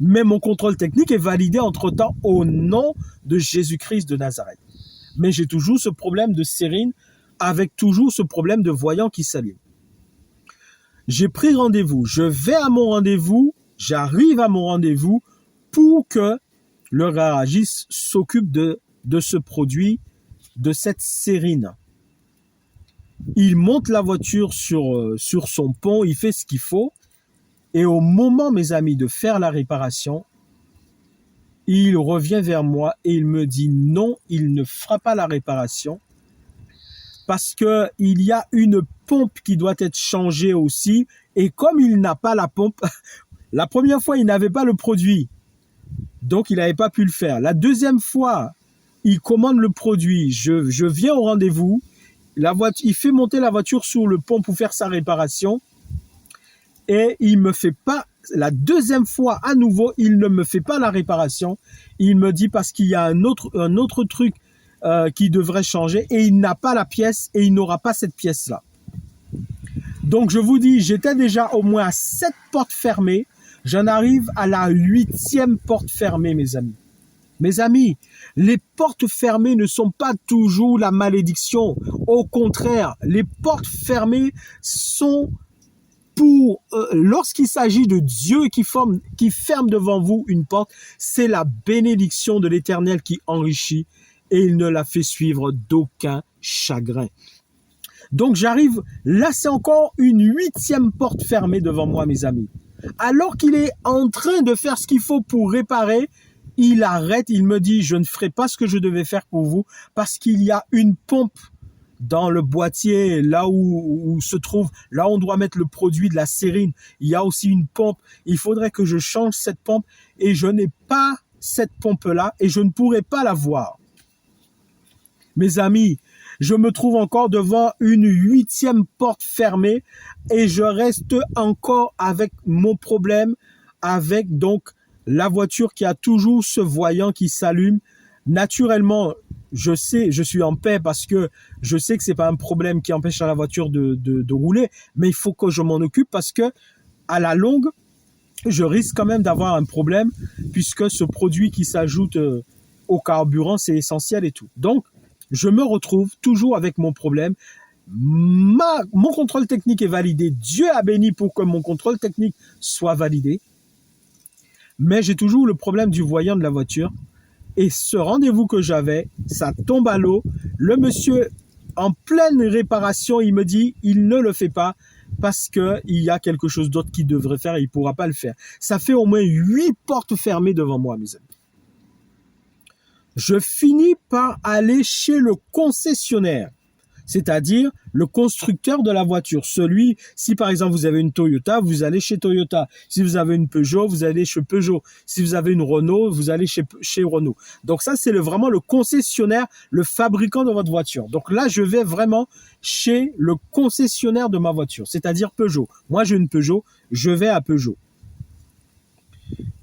Mais mon contrôle technique est validé entre-temps au nom de Jésus-Christ de Nazareth. Mais j'ai toujours ce problème de sérine avec toujours ce problème de voyant qui s'allume. J'ai pris rendez-vous. Je vais à mon rendez-vous. J'arrive à mon rendez-vous pour que le garagiste s'occupe de ce produit, de cette sérine. Il monte la voiture sur son pont, il fait ce qu'il faut. Et au moment, mes amis, de faire la réparation, il revient vers moi et il me dit non, il ne fera pas la réparation parce que il y a une pompe qui doit être changée aussi. Et comme il n'a pas la pompe, la première fois, il n'avait pas le produit. Donc, il n'avait pas pu le faire. La deuxième fois, il commande le produit, je viens au rendez-vous, il fait monter la voiture sur le pont pour faire sa réparation et il me fait pas, la deuxième fois à nouveau, il ne me fait pas la réparation. Il me dit parce qu'il y a un autre truc qui devrait changer et il n'a pas la pièce et il n'aura pas cette pièce-là. Donc je vous dis, j'étais déjà au moins à 7 portes fermées. J'en arrive à la 8e porte fermée, mes amis. Mes amis, les portes fermées ne sont pas toujours la malédiction. Au contraire, les portes fermées sont pour... lorsqu'il s'agit de Dieu qui ferme devant vous une porte, c'est la bénédiction de l'Éternel qui enrichit et il ne la fait suivre d'aucun chagrin. Donc j'arrive, là c'est encore une 8e porte fermée devant moi, mes amis. Alors qu'il est en train de faire ce qu'il faut pour réparer, il arrête, il me dit, je ne ferai pas ce que je devais faire pour vous parce qu'il y a une pompe dans le boîtier, là où se trouve, là où on doit mettre le produit de la sérine. Il y a aussi une pompe. Il faudrait que je change cette pompe et je n'ai pas cette pompe-là et je ne pourrai pas la voir. Mes amis, je me trouve encore devant une 8e porte fermée et je reste encore avec mon problème, avec donc la voiture qui a toujours ce voyant qui s'allume. Naturellement, je sais, je suis en paix parce que je sais que c'est pas un problème qui empêche à la voiture de rouler, mais il faut que je m'en occupe parce que à la longue, je risque quand même d'avoir un problème puisque ce produit qui s'ajoute au carburant, c'est essentiel et tout. Donc, je me retrouve toujours avec mon problème. Mon contrôle technique est validé. Dieu a béni pour que mon contrôle technique soit validé. Mais j'ai toujours le problème du voyant de la voiture. Et ce rendez-vous que j'avais, ça tombe à l'eau. Le monsieur, en pleine réparation, il me dit, il ne le fait pas parce qu'il y a quelque chose d'autre qu'il devrait faire et il ne pourra pas le faire. Ça fait au moins 8 portes fermées devant moi, mes amis. Je finis par aller chez le concessionnaire, c'est-à-dire le constructeur de la voiture. Si par exemple vous avez une Toyota, vous allez chez Toyota. Si vous avez une Peugeot, vous allez chez Peugeot. Si vous avez une Renault, vous allez chez Renault. Donc ça, c'est vraiment le concessionnaire, le fabricant de votre voiture. Donc là, je vais vraiment chez le concessionnaire de ma voiture, c'est-à-dire Peugeot. Moi, j'ai une Peugeot, je vais à Peugeot.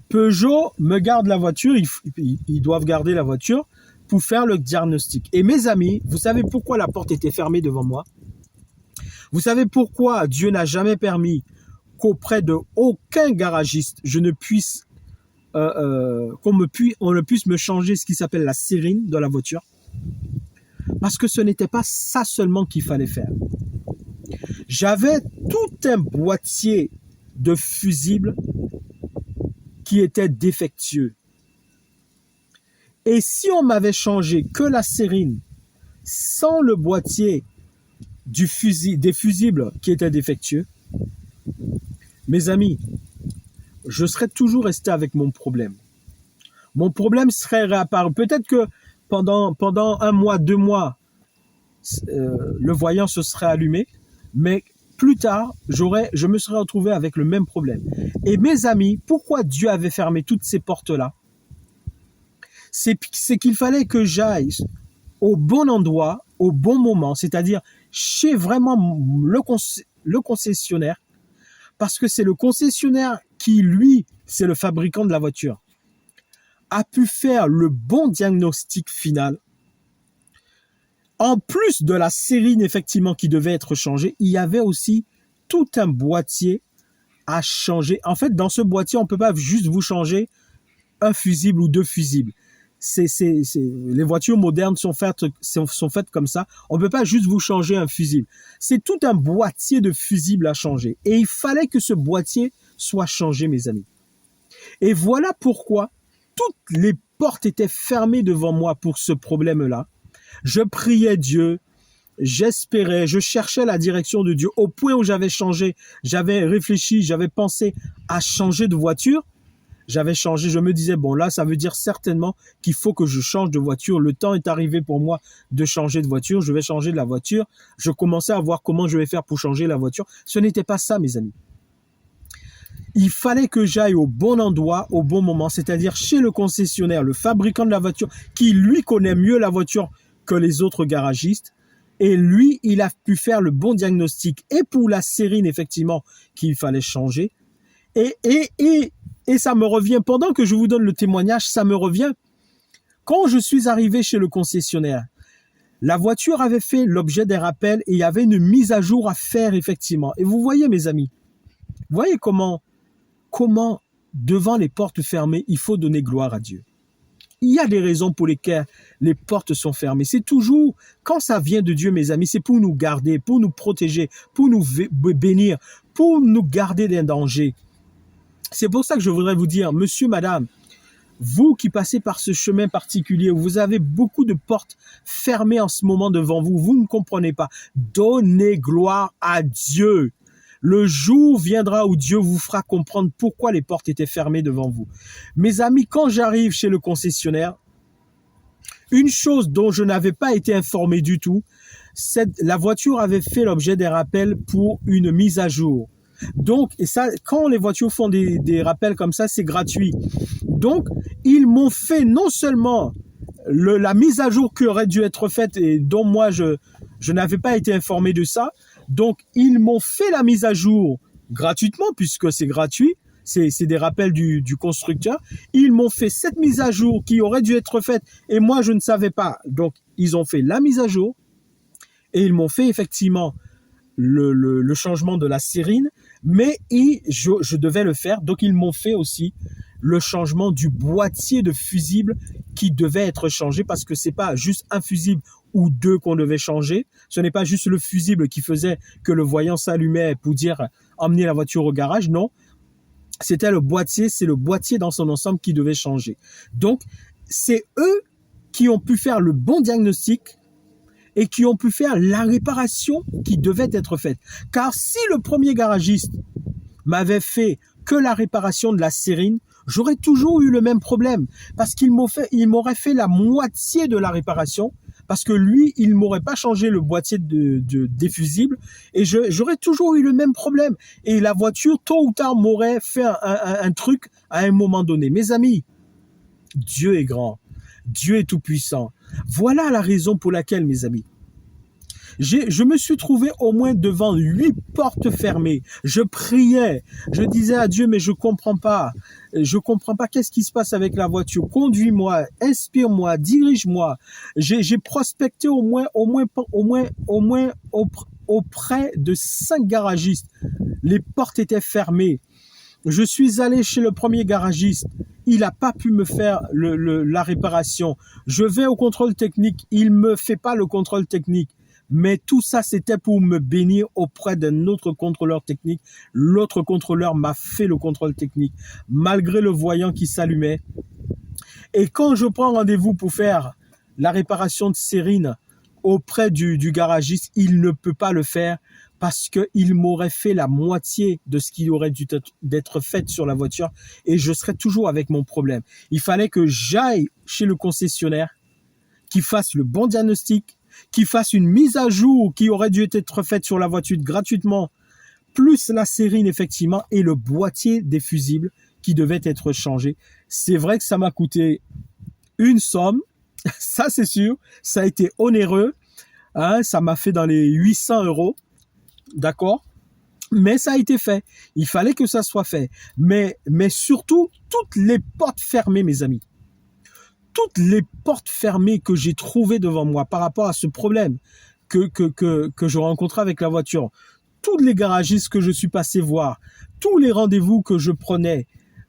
Peugeot me garde la voiture, ils doivent garder la voiture pour faire le diagnostic. Et mes amis, vous savez pourquoi la porte était fermée devant moi? Vous savez pourquoi Dieu n'a jamais permis qu'auprès de aucun garagiste, je ne puisse, on ne puisse me changer ce qui s'appelle la sérine de la voiture? Parce que ce n'était pas ça seulement qu'il fallait faire. J'avais tout un boîtier de fusibles qui était défectueux. Et si on m'avait changé que la sérine sans le boîtier des fusibles qui étaient défectueux, mes amis, je serais toujours resté avec mon problème. Mon problème serait réapparu. Peut-être que pendant 1 mois, 2 mois, le voyant se serait allumé, mais plus tard, je me serais retrouvé avec le même problème. Et mes amis, pourquoi Dieu avait fermé toutes ces portes-là? C'est qu'il fallait que j'aille au bon endroit, au bon moment, c'est-à-dire chez vraiment le concessionnaire, parce que c'est le concessionnaire qui, lui, c'est le fabricant de la voiture, a pu faire le bon diagnostic final. En plus de la sérine, effectivement, qui devait être changée, il y avait aussi tout un boîtier à changer. En fait, dans ce boîtier, on ne peut pas juste vous changer un fusible ou 2 fusibles. Les voitures modernes sont faites comme ça. On ne peut pas juste vous changer un fusible. C'est tout un boîtier de fusibles à changer. Et il fallait que ce boîtier soit changé, mes amis. Et voilà pourquoi toutes les portes étaient fermées devant moi pour ce problème-là. Je priais Dieu, j'espérais, je cherchais la direction de Dieu au point où j'avais réfléchi, j'avais pensé à changer de voiture. Je me disais, bon là, ça veut dire certainement qu'il faut que je change de voiture. Le temps est arrivé pour moi de changer de voiture, je vais changer de la voiture. Je commençais à voir comment je vais faire pour changer la voiture. Ce n'était pas ça, mes amis. Il fallait que j'aille au bon endroit, au bon moment, c'est-à-dire chez le concessionnaire, le fabricant de la voiture, qui lui connaît mieux la voiture que les autres garagistes. Et lui, il a pu faire le bon diagnostic. Et pour la sérine, effectivement, qu'il fallait changer. Et ça me revient, pendant que je vous donne le témoignage, ça me revient. Quand je suis arrivé chez le concessionnaire, la voiture avait fait l'objet des rappels et il y avait une mise à jour à faire, effectivement. Et vous voyez, mes amis, vous voyez comment, devant les portes fermées, il faut donner gloire à Dieu. Il y a des raisons pour lesquelles les portes sont fermées. C'est toujours, quand ça vient de Dieu, mes amis, c'est pour nous garder, pour nous protéger, pour nous bénir, pour nous garder d'un danger. C'est pour ça que je voudrais vous dire, monsieur, madame, vous qui passez par ce chemin particulier, vous avez beaucoup de portes fermées en ce moment devant vous, vous ne comprenez pas. Donnez gloire à Dieu. Le jour viendra où Dieu vous fera comprendre pourquoi les portes étaient fermées devant vous. Mes amis, quand j'arrive chez le concessionnaire, une chose dont je n'avais pas été informé du tout, c'est que la voiture avait fait l'objet des rappels pour une mise à jour. Donc, et ça, quand les voitures font des rappels comme ça, c'est gratuit. Donc, ils m'ont fait non seulement la mise à jour qui aurait dû être faite et dont moi, je n'avais pas été informé de ça. Donc, ils m'ont fait la mise à jour gratuitement, puisque c'est gratuit. C'est des rappels du constructeur. Ils m'ont fait cette mise à jour qui aurait dû être faite et moi, je ne savais pas. Donc, ils ont fait la mise à jour et ils m'ont fait effectivement le changement de la sérine, mais je devais le faire. Donc, ils m'ont fait aussi le changement du boîtier de fusible qui devait être changé parce que c'est pas juste un fusible ou deux qu'on devait changer. Ce n'est pas juste le fusible qui faisait que le voyant s'allumait pour dire emmener la voiture au garage. Non, c'était le boîtier, c'est le boîtier dans son ensemble qui devait changer. Donc, c'est eux qui ont pu faire le bon diagnostic et qui ont pu faire la réparation qui devait être faite. Car si le premier garagiste m'avait fait que la réparation de la sérine, j'aurais toujours eu le même problème parce qu'il m'aurait fait la moitié de la réparation parce que lui, il m'aurait pas changé le boîtier des fusibles et j'aurais toujours eu le même problème. Et la voiture, tôt ou tard, m'aurait fait un truc à un moment donné. Mes amis, Dieu est grand. Dieu est tout-puissant. Voilà la raison pour laquelle, mes amis, je me suis trouvé au moins devant 8 portes fermées. Je priais, je disais à Dieu, mais je comprends pas qu'est-ce qui se passe avec la voiture. Conduis-moi, inspire-moi, dirige-moi. J'ai prospecté au moins auprès de 5 garagistes. Les portes étaient fermées. Je suis allé chez le premier garagiste. Il n'a pas pu me faire la réparation. Je vais au contrôle technique. Il me fait pas le contrôle technique. Mais tout ça, c'était pour me bénir auprès d'un autre contrôleur technique. L'autre contrôleur m'a fait le contrôle technique, malgré le voyant qui s'allumait. Et quand je prends rendez-vous pour faire la réparation de sérine auprès du garagiste, il ne peut pas le faire parce qu'il m'aurait fait la moitié de ce qui aurait dû être fait sur la voiture et je serais toujours avec mon problème. Il fallait que j'aille chez le concessionnaire, qui fasse le bon diagnostic, qui fasse une mise à jour qui aurait dû être faite sur la voiture gratuitement, plus la sérine effectivement et le boîtier des fusibles qui devait être changé. C'est vrai que ça m'a coûté une somme, ça c'est sûr, ça a été onéreux, hein, ça m'a fait dans les 800 €, d'accord, mais ça a été fait. Il fallait que ça soit fait. Mais surtout, toutes les portes fermées, mes amis. Toutes les portes fermées que j'ai trouvées devant moi par rapport à ce problème que je rencontrais avec la voiture, tous les garagistes que je suis passé voir, tous les rendez-vous que je prenais,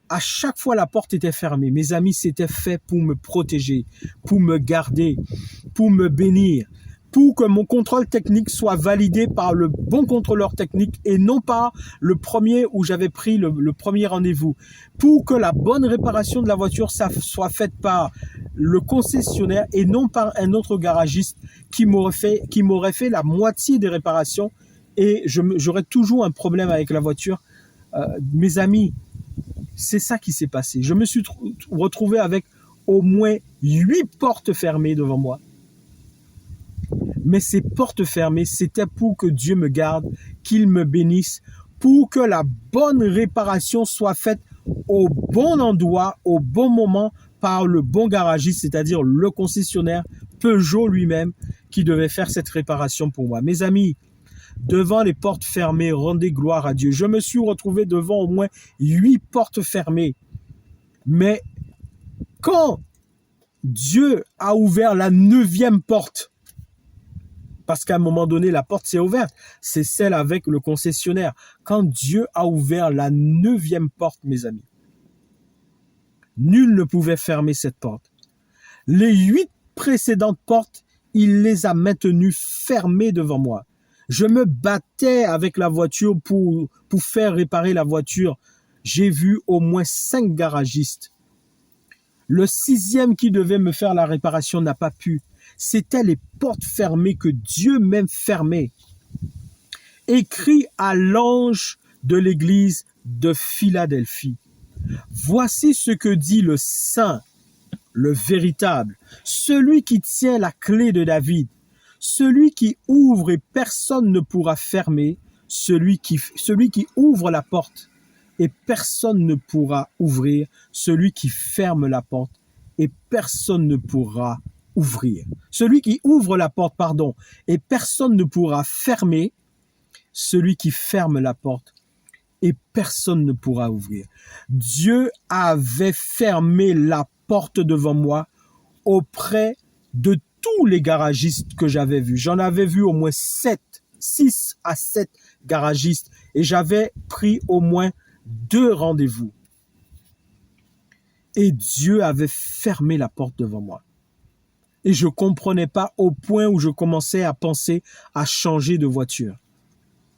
à chaque fois la porte était fermée. Mes amis, c'était fait pour me protéger, pour me garder, pour me bénir, pour que mon contrôle technique soit validé par le bon contrôleur technique et non pas le premier où j'avais pris le premier rendez-vous. Pour que la bonne réparation de la voiture soit faite par le concessionnaire et non par un autre garagiste qui m'aurait fait la moitié des réparations et j'aurais toujours un problème avec la voiture. Mes amis, c'est ça qui s'est passé. Je me suis retrouvé avec au moins 8 portes fermées devant moi. Mais ces portes fermées, c'était pour que Dieu me garde, qu'il me bénisse, pour que la bonne réparation soit faite au bon endroit, au bon moment, par le bon garagiste, c'est-à-dire le concessionnaire Peugeot lui-même, qui devait faire cette réparation pour moi. Mes amis, devant les portes fermées, rendez gloire à Dieu. Je me suis retrouvé devant au moins 8 portes fermées. Mais quand Dieu a ouvert la 9e porte, parce qu'à un moment donné, la porte s'est ouverte, c'est celle avec le concessionnaire. Quand Dieu a ouvert la 9e porte, mes amis, nul ne pouvait fermer cette porte. Les 8 précédentes portes, il les a maintenues fermées devant moi. Je me battais avec la voiture pour faire réparer la voiture. J'ai vu au moins 5 garagistes. Le 6e qui devait me faire la réparation n'a pas pu. C'était les portes fermées que Dieu même fermait. Écrit à l'ange de l'église de Philadelphie. Voici ce que dit le saint, le véritable, celui qui tient la clé de David, celui qui ouvre et personne ne pourra fermer, celui qui ouvre la porte et personne ne pourra ouvrir, celui qui ferme la porte et personne ne pourra ouvrir. Celui qui ouvre la porte, et personne ne pourra fermer, celui qui ferme la porte et personne ne pourra ouvrir. Dieu avait fermé la porte devant moi auprès de tous les garagistes que j'avais vus. J'en avais vu au moins 6 à 7 garagistes et j'avais pris au moins 2 rendez-vous. Et Dieu avait fermé la porte devant moi. Et je ne comprenais pas au point où je commençais à penser à changer de voiture.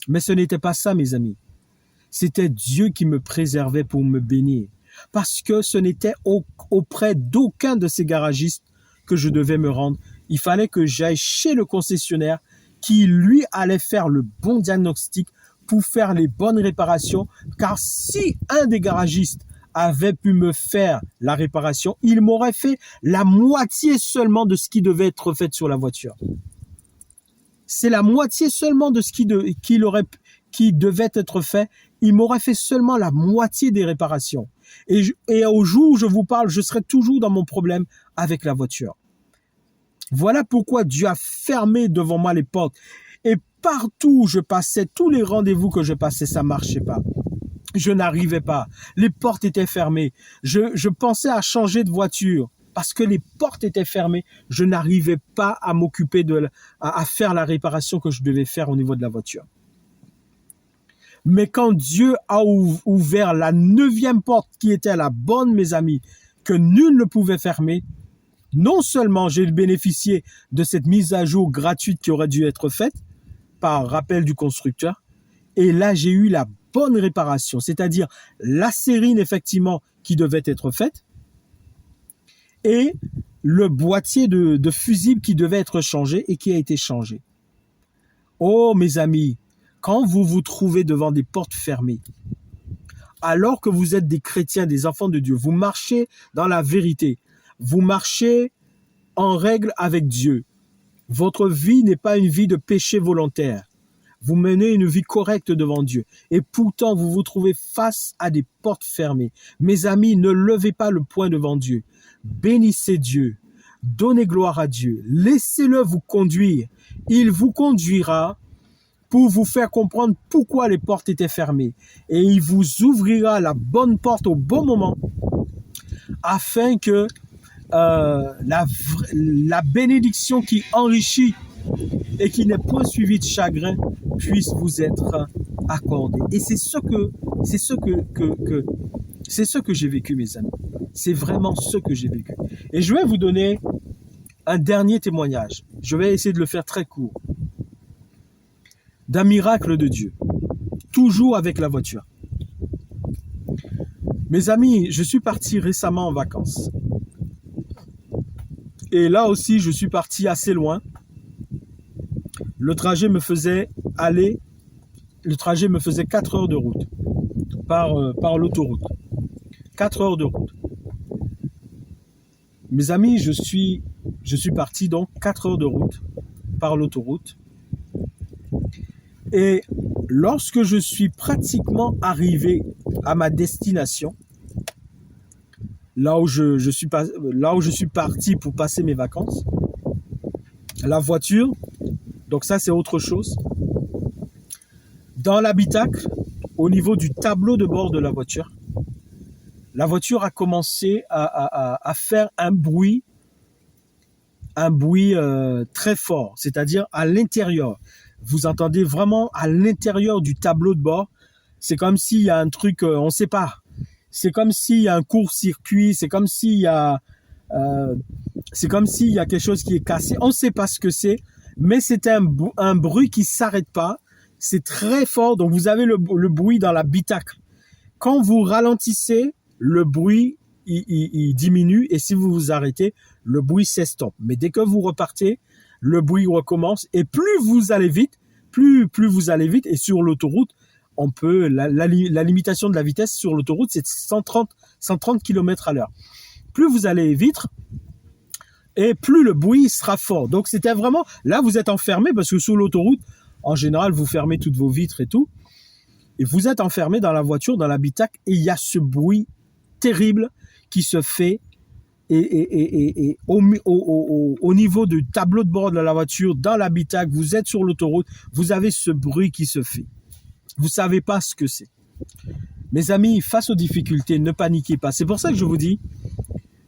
Mais ce n'était pas ça, mes amis. C'était Dieu qui me préservait pour me bénir. Parce que ce n'était auprès d'aucun de ces garagistes que je devais me rendre. Il fallait que j'aille chez le concessionnaire qui, lui, allait faire le bon diagnostic pour faire les bonnes réparations. Car si un des garagistes avait pu me faire la réparation, il m'aurait fait la moitié seulement de ce qui devait être fait sur la voiture. C'est la moitié seulement de ce qui devait être fait. Il m'aurait fait seulement la moitié des réparations. Et au jour où je vous parle, je serai toujours dans mon problème avec la voiture. Voilà pourquoi Dieu a fermé devant moi les portes. Et partout où je passais, tous les rendez-vous que je passais, ça marchait pas. Je n'arrivais pas. Les portes étaient fermées. Je pensais à changer de voiture parce que les portes étaient fermées. Je n'arrivais pas à m'occuper à faire la réparation que je devais faire au niveau de la voiture. Mais quand Dieu a ouvert la 9e porte qui était la bonne, mes amis, que nul ne pouvait fermer, non seulement j'ai bénéficié de cette mise à jour gratuite qui aurait dû être faite par rappel du constructeur, et là j'ai eu la bonne réparation, c'est-à-dire la sérine effectivement qui devait être faite et le boîtier de fusible qui devait être changé et qui a été changé. Oh mes amis, quand vous vous trouvez devant des portes fermées, alors que vous êtes des chrétiens, des enfants de Dieu, vous marchez dans la vérité, vous marchez en règle avec Dieu. Votre vie n'est pas une vie de péché volontaire. Vous menez une vie correcte devant Dieu. Et pourtant, vous vous trouvez face à des portes fermées. Mes amis, ne levez pas le poing devant Dieu. Bénissez Dieu. Donnez gloire à Dieu. Laissez-le vous conduire. Il vous conduira pour vous faire comprendre pourquoi les portes étaient fermées. Et il vous ouvrira la bonne porte au bon moment afin que la bénédiction qui enrichit et qui n'est point suivie de chagrin puisse vous être accordée. Et c'est ce que j'ai vécu, mes amis. C'est vraiment ce que j'ai vécu. Et je vais vous donner un dernier témoignage. Je vais essayer de le faire très court. D'un miracle de Dieu. Toujours avec la voiture. Mes amis, je suis parti récemment en vacances. Et là aussi, je suis parti assez loin. Le trajet me faisait 4 heures de route par l'autoroute. 4 heures de route. Mes amis, je suis parti donc 4 heures de route par l'autoroute. Et lorsque je suis pratiquement arrivé à ma destination, là où je suis parti pour passer mes vacances, la voiture, donc ça c'est autre chose, dans l'habitacle, au niveau du tableau de bord de la voiture a commencé à faire un bruit très fort, c'est-à-dire à l'intérieur. Vous entendez vraiment à l'intérieur du tableau de bord. C'est comme s'il y a un truc, on ne sait pas. C'est comme s'il y a un court-circuit, c'est comme s'il y a quelque chose qui est cassé. On ne sait pas ce que c'est, mais c'est un bruit qui s'arrête pas. C'est très fort, donc vous avez le bruit dans l'habitacle. Quand vous ralentissez, le bruit il diminue, et si vous vous arrêtez, le bruit s'estompe. Mais dès que vous repartez, le bruit recommence, et plus vous allez vite, et sur l'autoroute, on peut la limitation de la vitesse sur l'autoroute, c'est 130 km/h. Plus vous allez vite, et plus le bruit sera fort. Donc c'était vraiment, là vous êtes enfermé, parce que sur l'autoroute, en général, vous fermez toutes vos vitres et tout, et vous êtes enfermé dans la voiture, dans l'habitacle, et il y a ce bruit terrible qui se fait, et au niveau du tableau de bord de la voiture, dans l'habitacle, vous êtes sur l'autoroute, vous avez ce bruit qui se fait. Vous ne savez pas ce que c'est. Mes amis, face aux difficultés, ne paniquez pas. C'est pour ça que je vous dis,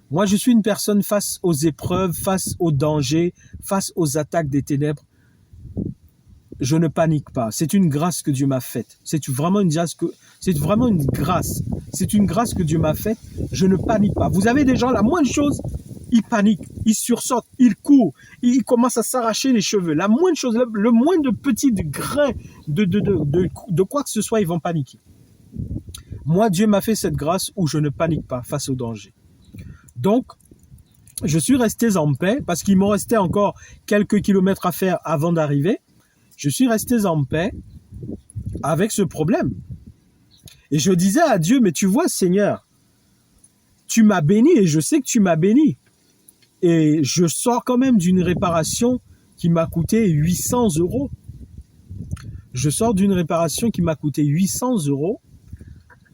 moi je suis une personne face aux épreuves, face aux dangers, face aux attaques des ténèbres. Je ne panique pas. C'est une grâce que Dieu m'a faite. C'est vraiment une grâce. C'est une grâce que Dieu m'a faite. Je ne panique pas. Vous avez des gens, la moindre chose, ils paniquent, ils sursautent, ils courent, ils commencent à s'arracher les cheveux. La moindre chose, le moindre petit grain de quoi que ce soit, ils vont paniquer. Moi, Dieu m'a fait cette grâce où je ne panique pas face au danger. Donc, je suis resté en paix parce qu'il m'en restait encore quelques kilomètres à faire avant d'arriver. Je suis resté en paix avec ce problème. Et je disais à Dieu, mais tu vois, Seigneur, tu m'as béni et je sais que tu m'as béni. Et je sors quand même d'une réparation qui m'a coûté 800 €. Je sors d'une réparation qui m'a coûté 800 €.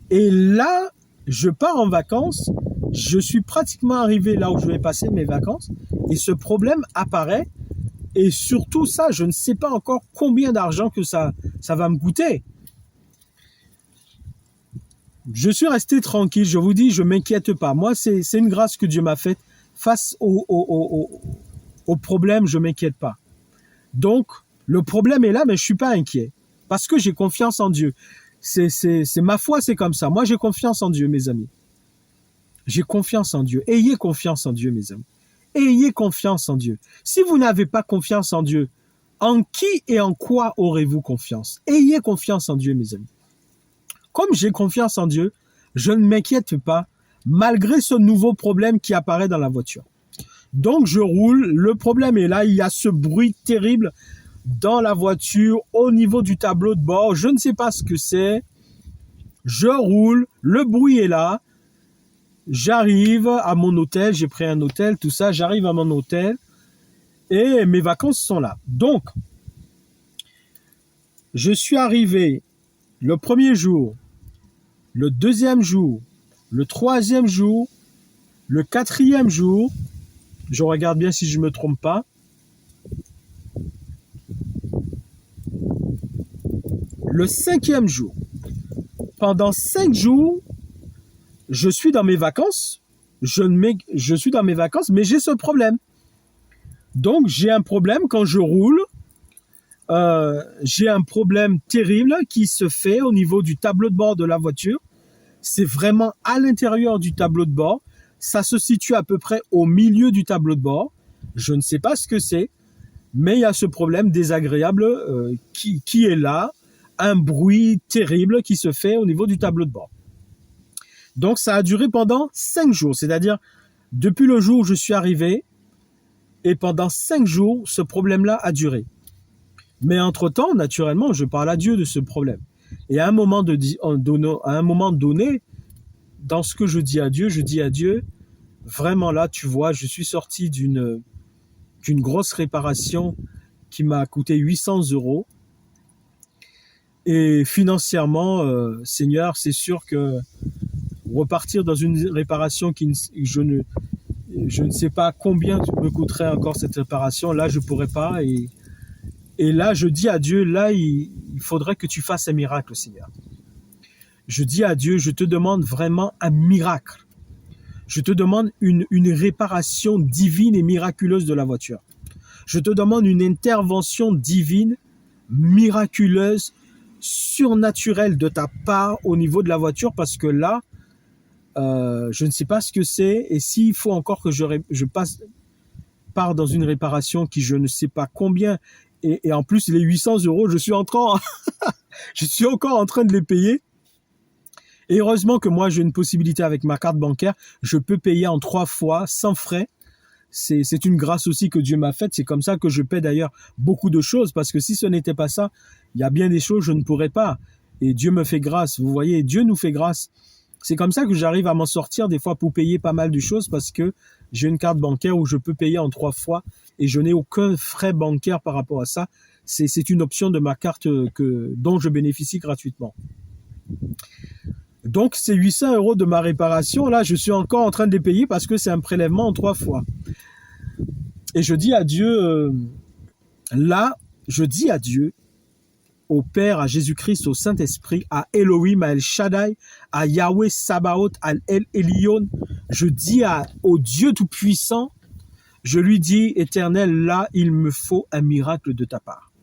Et là, je pars en vacances. Je suis pratiquement arrivé là où je vais passer mes vacances. Et ce problème apparaît. Et surtout ça, je ne sais pas encore combien d'argent que ça va me coûter. Je suis resté tranquille, je vous dis, je ne m'inquiète pas. Moi, c'est une grâce que Dieu m'a faite. Face au problème, je ne m'inquiète pas. Donc, le problème est là, mais je ne suis pas inquiet. Parce que j'ai confiance en Dieu. C'est ma foi, c'est comme ça. Moi, j'ai confiance en Dieu, mes amis. J'ai confiance en Dieu. Ayez confiance en Dieu, mes amis. Ayez confiance en Dieu. Si vous n'avez pas confiance en Dieu, en qui et en quoi aurez-vous confiance? Ayez confiance en Dieu, mes amis. Comme j'ai confiance en Dieu, je ne m'inquiète pas, malgré ce nouveau problème qui apparaît dans la voiture. Donc je roule, le problème est là, il y a ce bruit terrible dans la voiture, au niveau du tableau de bord, je ne sais pas ce que c'est. Je roule, le bruit est là. J'arrive à mon hôtel, j'ai pris un hôtel, tout ça, j'arrive à mon hôtel et mes vacances sont là. Donc, je suis arrivé le premier jour, le deuxième jour, le troisième jour, le quatrième jour, je regarde bien si je ne me trompe pas, le cinquième jour. Pendant 5 jours, je suis dans mes vacances, je suis dans mes vacances, mais j'ai ce problème. Donc, j'ai un problème quand je roule. J'ai un problème terrible qui se fait au niveau du tableau de bord de la voiture. C'est vraiment à l'intérieur du tableau de bord. Ça se situe à peu près au milieu du tableau de bord. Je ne sais pas ce que c'est, mais il y a ce problème désagréable qui est là. Un bruit terrible qui se fait au niveau du tableau de bord. Donc, ça a duré pendant 5 jours, c'est-à-dire depuis le jour où je suis arrivé, et pendant 5 jours, ce problème-là a duré. Mais entre-temps, naturellement, je parle à Dieu de ce problème. Et à un moment donné, dans ce que je dis à Dieu, vraiment là, tu vois, je suis sorti d'une grosse réparation qui m'a coûté 800 €. Et financièrement, Seigneur, c'est sûr que repartir dans une réparation je ne sais pas combien me coûterait encore cette réparation. Là, je pourrais pas. Et là, je dis à Dieu, là, il faudrait que tu fasses un miracle, Seigneur. Je dis à Dieu, je te demande vraiment un miracle. Je te demande une réparation divine et miraculeuse de la voiture. Je te demande une intervention divine, miraculeuse, surnaturelle de ta part au niveau de la voiture, parce que là, je ne sais pas ce que c'est, et s'il faut encore que je pars dans une réparation qui je ne sais pas combien, et en plus les 800 €, je suis encore en train de les payer. Et heureusement que moi j'ai une possibilité avec ma carte bancaire, je peux payer en 3 fois sans frais. C'est une grâce aussi que Dieu m'a faite. C'est comme ça que je paie d'ailleurs beaucoup de choses, parce que si ce n'était pas ça, il y a bien des choses je ne pourrais pas. Et Dieu me fait grâce. Vous voyez, Dieu nous fait grâce. C'est comme ça que j'arrive à m'en sortir des fois pour payer pas mal de choses, parce que j'ai une carte bancaire où je peux payer en 3 fois et je n'ai aucun frais bancaire par rapport à ça. C'est une option de ma carte dont je bénéficie gratuitement. Donc, ces 800 € de ma réparation, là, je suis encore en train de les payer parce que c'est un prélèvement en 3 fois. Et je dis à Dieu, au Père, à Jésus-Christ, au Saint-Esprit, à Elohim, à El Shaddai, à Yahweh Sabaoth, à El Elyon, je dis au Dieu Tout-Puissant, je lui dis, Éternel, là, il me faut un miracle de ta part.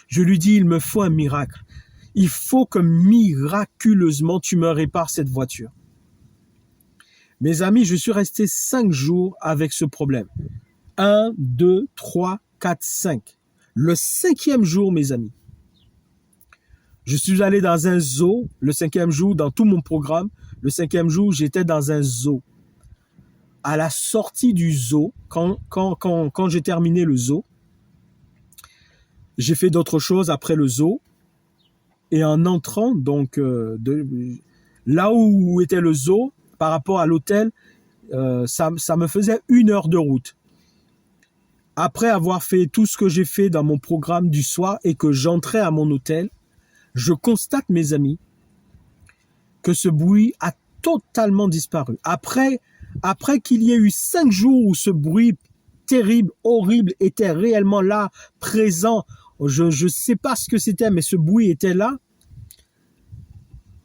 Je lui dis, il me faut un miracle. Il faut que miraculeusement tu me répares cette voiture. Mes amis, je suis resté 5 jours avec ce problème. 1, 2, 3, 4, 5. Le 5e jour, mes amis, je suis allé dans un zoo. Le 5e jour, dans tout mon programme, le 5e jour, j'étais dans un zoo. À la sortie du zoo, quand j'ai terminé le zoo, j'ai fait d'autres choses après le zoo. Et en entrant, donc, là où était le zoo, par rapport à l'hôtel, ça me faisait 1 heure de route. Après avoir fait tout ce que j'ai fait dans mon programme du soir et que j'entrais à mon hôtel, je constate, mes amis, que ce bruit a totalement disparu. Après qu'il y ait eu 5 jours où ce bruit terrible, horrible, était réellement là, présent, je ne sais pas ce que c'était, mais ce bruit était là.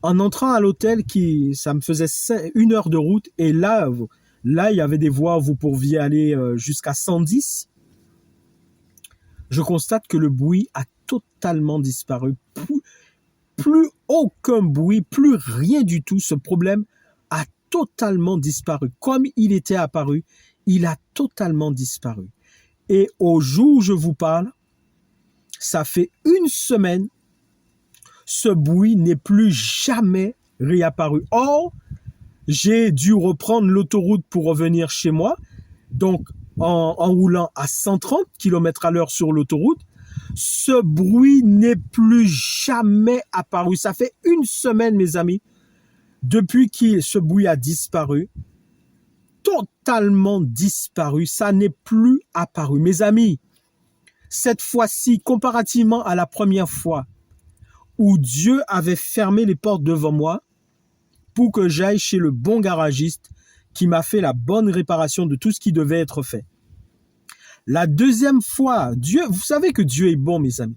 En entrant à l'hôtel, ça me faisait 1 heure de route, et là, il y avait des voies où vous pourriez aller jusqu'à 110. Je constate que le bruit a totalement disparu. Plus aucun bruit, plus rien du tout. Ce problème a totalement disparu. Comme il était apparu, il a totalement disparu. Et au jour où je vous parle, ça fait 1 semaine, ce bruit n'est plus jamais réapparu. Or, j'ai dû reprendre l'autoroute pour revenir chez moi. Donc, en roulant à 130 km/h sur l'autoroute, ce bruit n'est plus jamais apparu. Ça fait 1 semaine, mes amis, depuis que ce bruit a disparu, totalement disparu. Ça n'est plus apparu. Mes amis, cette fois-ci, comparativement à la première fois, où Dieu avait fermé les portes devant moi pour que j'aille chez le bon garagiste qui m'a fait la bonne réparation de tout ce qui devait être fait. La deuxième fois, vous savez que Dieu est bon, mes amis.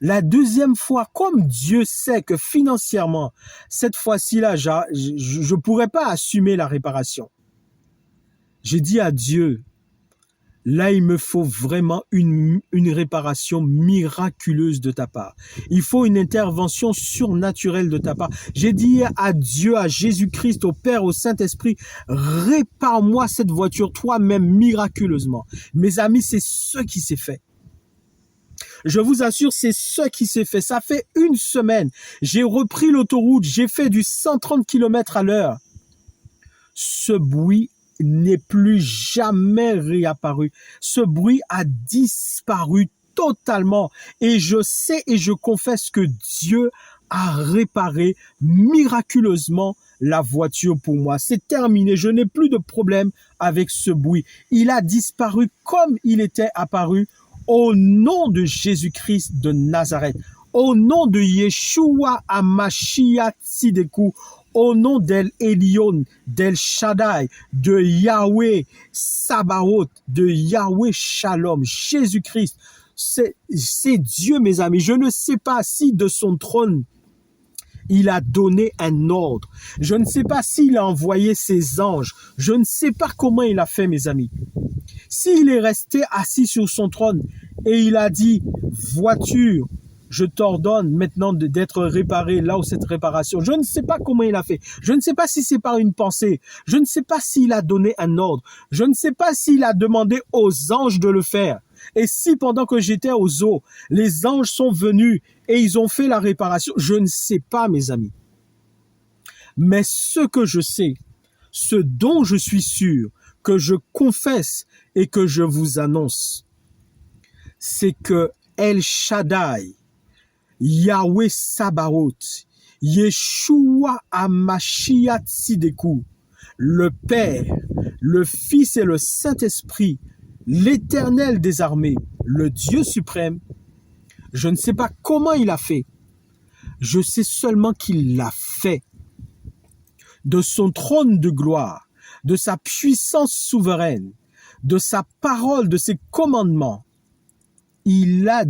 La deuxième fois, comme Dieu sait que financièrement, cette fois-ci-là, je ne pourrais pas assumer la réparation. J'ai dit à Dieu, là, il me faut vraiment une réparation miraculeuse de ta part. Il faut une intervention surnaturelle de ta part. J'ai dit à Dieu, à Jésus-Christ, au Père, au Saint-Esprit, répare-moi cette voiture toi-même miraculeusement. Mes amis, c'est ce qui s'est fait. Je vous assure, c'est ce qui s'est fait. Ça fait 1 semaine. J'ai repris l'autoroute, j'ai fait du 130 km/h. Ce bruit n'est plus jamais réapparu. Ce bruit a disparu totalement. Et je sais et je confesse que Dieu a réparé miraculeusement la voiture pour moi. C'est terminé. Je n'ai plus de problème avec ce bruit. Il a disparu comme il était apparu au nom de Jésus-Christ de Nazareth. au nom de Yeshua Hamashiach Tzideku, au nom d'El Elyon, d'El Shaddai, de Yahweh Sabaoth, de Yahweh Shalom, Jésus-Christ, c'est Dieu, mes amis. Je ne sais pas si de son trône, il a donné un ordre. Je ne sais pas s'il a envoyé ses anges. Je ne sais pas comment il a fait, mes amis. S'il est resté assis sur son trône et il a dit, voiture, je t'ordonne maintenant d'être réparé là où cette réparation. Je ne sais pas comment il a fait. Je ne sais pas si c'est par une pensée. Je ne sais pas s'il a donné un ordre. Je ne sais pas s'il a demandé aux anges de le faire. Et si pendant que j'étais aux eaux, les anges sont venus et ils ont fait la réparation, je ne sais pas, mes amis. Mais ce que je sais, ce dont je suis sûr, que je confesse et que je vous annonce, c'est que El Shaddai, Yahweh Sabaoth, Yeshua Hamashiach Tzideku, le Père, le Fils et le Saint-Esprit, l'Éternel des armées, le Dieu suprême, je ne sais pas comment il a fait. Je sais seulement qu'il l'a fait. De son trône de gloire, de sa puissance souveraine, de sa parole, de ses commandements, il a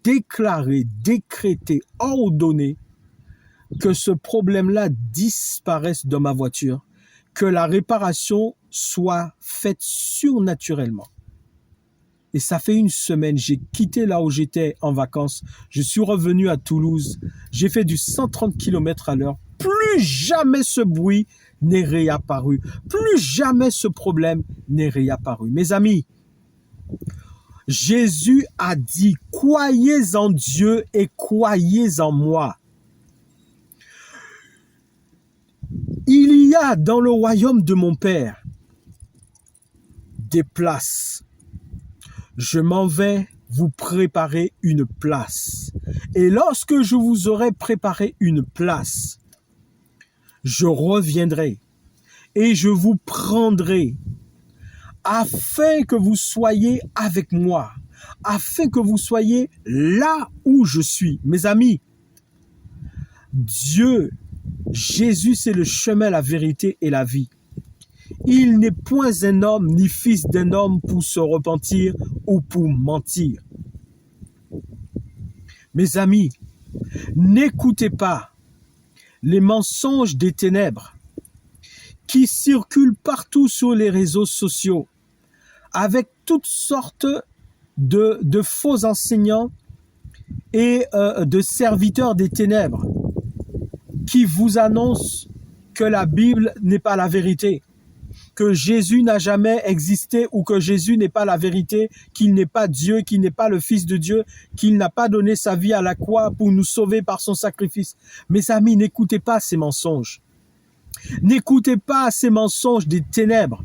déclaré, décrété, ordonné que ce problème-là disparaisse de ma voiture, que la réparation soit faite surnaturellement. Et ça fait une semaine, j'ai quitté là où j'étais en vacances, je suis revenu à Toulouse, j'ai fait du 130 km à l'heure, plus jamais ce bruit n'est réapparu, plus jamais ce problème n'est réapparu. Mes amis, Jésus a dit, croyez en Dieu et croyez en moi. Il y a dans le royaume de mon Père des places. Je m'en vais vous préparer une place. Et lorsque je vous aurai préparé une place, je reviendrai et je vous prendrai afin que vous soyez avec moi, afin que vous soyez là où je suis. Mes amis, Dieu, Jésus, c'est le chemin, la vérité et la vie. Il n'est point un homme ni fils d'un homme pour se repentir ou pour mentir. Mes amis, n'écoutez pas les mensonges des ténèbres qui circulent partout sur les réseaux sociaux avec toutes sortes de faux enseignants et de serviteurs des ténèbres qui vous annoncent que la Bible n'est pas la vérité, que Jésus n'a jamais existé ou que Jésus n'est pas la vérité, qu'il n'est pas Dieu, qu'il n'est pas le Fils de Dieu, qu'il n'a pas donné sa vie à la croix pour nous sauver par son sacrifice. Mes amis, n'écoutez pas ces mensonges. N'écoutez pas ces mensonges des ténèbres.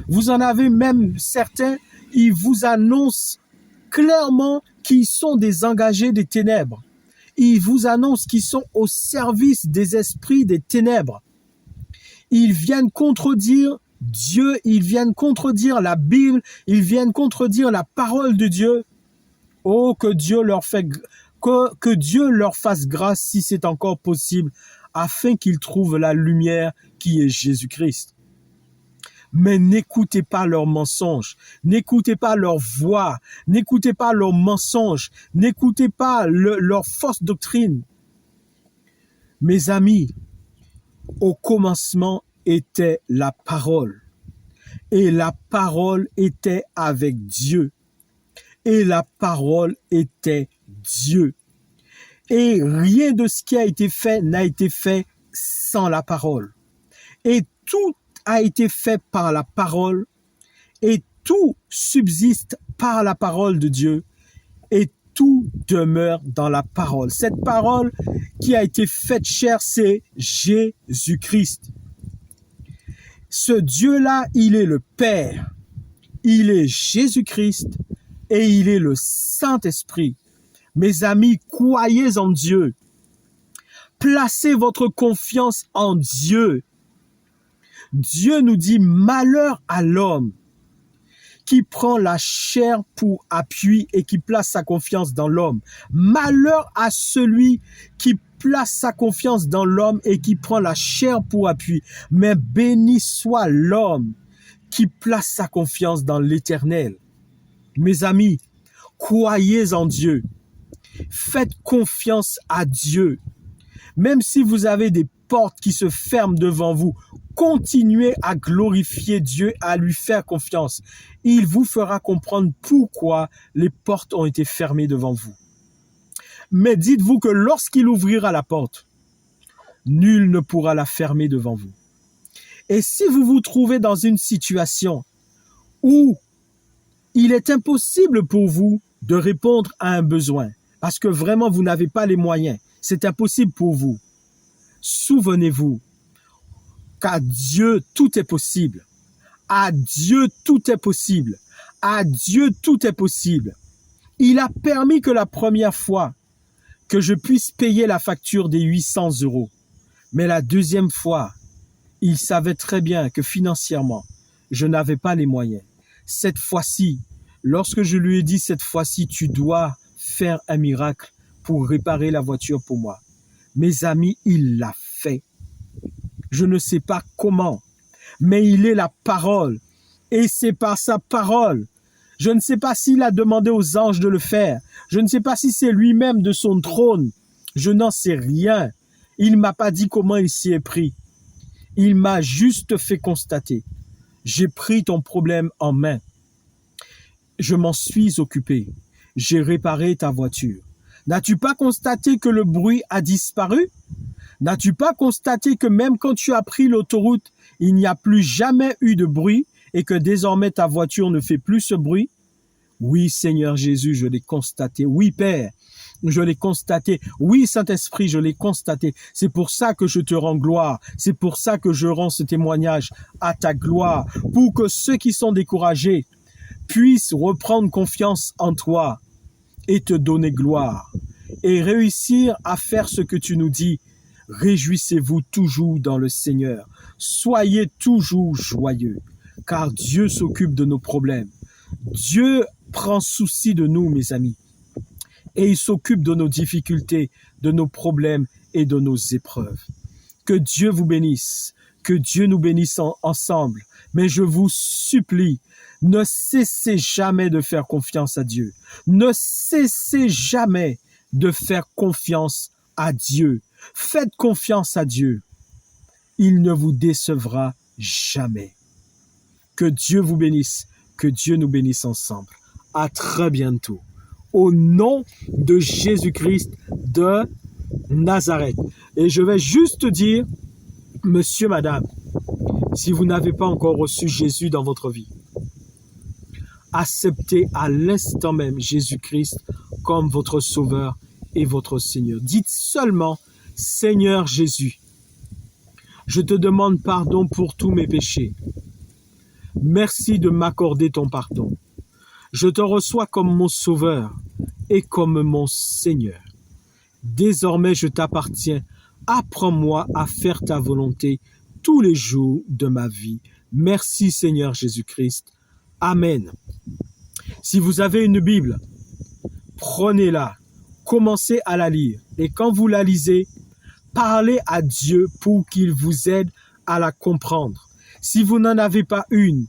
Vous en avez même certains, ils vous annoncent clairement qu'ils sont des engagés des ténèbres. Ils vous annoncent qu'ils sont au service des esprits des ténèbres. Ils viennent contredire Dieu, ils viennent contredire la Bible, ils viennent contredire la parole de Dieu. Oh, que Dieu leur fasse grâce si c'est encore possible, afin qu'ils trouvent la lumière qui est Jésus-Christ. Mais n'écoutez pas leurs mensonges, n'écoutez pas leur voix, n'écoutez pas leurs mensonges, n'écoutez pas leur fausse doctrine. Mes amis, au commencement était la parole, et la parole était avec Dieu, et la parole était Dieu. Et rien de ce qui a été fait n'a été fait sans la parole. Et tout a été fait par la parole, et tout subsiste par la parole de Dieu, et tout demeure dans la parole. Cette parole qui a été faite chair, c'est Jésus-Christ. Ce Dieu-là, il est le Père, il est Jésus-Christ et il est le Saint-Esprit. Mes amis, croyez en Dieu. Placez votre confiance en Dieu. Dieu nous dit malheur à l'homme qui prend la chair pour appui et qui place sa confiance dans l'homme. Malheur à celui qui place sa confiance dans l'homme et qui prend la chair pour appui. Mais béni soit l'homme qui place sa confiance dans l'Éternel. Mes amis, croyez en Dieu. Faites confiance à Dieu. Même si vous avez des portes qui se ferment devant vous, continuez à glorifier Dieu, à lui faire confiance. Il vous fera comprendre pourquoi les portes ont été fermées devant vous. Mais dites-vous que lorsqu'il ouvrira la porte, nul ne pourra la fermer devant vous. Et si vous vous trouvez dans une situation où il est impossible pour vous de répondre à un besoin, parce que vraiment vous n'avez pas les moyens, c'est impossible pour vous, souvenez-vous qu'à Dieu tout est possible. À Dieu tout est possible. À Dieu tout est possible. Il a permis que la première fois que je puisse payer la facture des 800 €. Mais la deuxième fois, il savait très bien que financièrement, je n'avais pas les moyens. Cette fois-ci, lorsque je lui ai dit cette fois-ci, tu dois faire un miracle pour réparer la voiture pour moi. Mes amis, il l'a fait. Je ne sais pas comment, mais il est la parole. Et c'est par sa parole. Je ne sais pas s'il a demandé aux anges de le faire. Je ne sais pas si c'est lui-même de son trône. Je n'en sais rien. Il ne m'a pas dit comment il s'y est pris. Il m'a juste fait constater. J'ai pris ton problème en main. Je m'en suis occupé. J'ai réparé ta voiture. N'as-tu pas constaté que le bruit a disparu? N'as-tu pas constaté que même quand tu as pris l'autoroute, il n'y a plus jamais eu de bruit et que désormais ta voiture ne fait plus ce bruit? Oui, Seigneur Jésus, je l'ai constaté. Oui, Père, je l'ai constaté. Oui, Saint-Esprit, je l'ai constaté. C'est pour ça que je te rends gloire. C'est pour ça que je rends ce témoignage à ta gloire, pour que ceux qui sont découragés puissent reprendre confiance en toi et te donner gloire et réussir à faire ce que tu nous dis. Réjouissez-vous toujours dans le Seigneur. Soyez toujours joyeux, car Dieu s'occupe de nos problèmes. Dieu prend souci de nous, mes amis, et il s'occupe de nos difficultés, de nos problèmes et de nos épreuves. Que Dieu vous bénisse, que Dieu nous bénisse ensemble. Mais je vous supplie, ne cessez jamais de faire confiance à Dieu. Ne cessez jamais de faire confiance à Dieu. Faites confiance à Dieu. Il ne vous décevra jamais. Que Dieu vous bénisse, que Dieu nous bénisse ensemble. À très bientôt. Au nom de Jésus-Christ de Nazareth. Et je vais juste dire, monsieur, madame, si vous n'avez pas encore reçu Jésus dans votre vie, acceptez à l'instant même Jésus-Christ comme votre Sauveur et votre Seigneur. Dites seulement, Seigneur Jésus, je te demande pardon pour tous mes péchés. Merci de m'accorder ton pardon. Je te reçois comme mon Sauveur et comme mon Seigneur. Désormais, je t'appartiens. Apprends-moi à faire ta volonté tous les jours de ma vie. Merci Seigneur Jésus-Christ. Amen. Si vous avez une Bible, prenez-la, commencez à la lire. Et quand vous la lisez, parlez à Dieu pour qu'il vous aide à la comprendre. Si vous n'en avez pas une,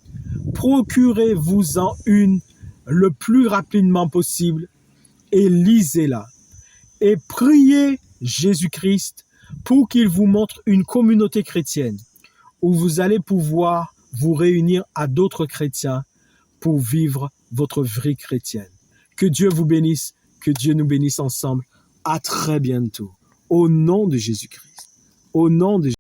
procurez-vous-en une le plus rapidement possible et lisez-la. Et priez Jésus-Christ pour qu'il vous montre une communauté chrétienne où vous allez pouvoir vous réunir à d'autres chrétiens pour vivre votre vie chrétienne. Que Dieu vous bénisse, que Dieu nous bénisse ensemble. À très bientôt. Au nom de Jésus-Christ. Au nom de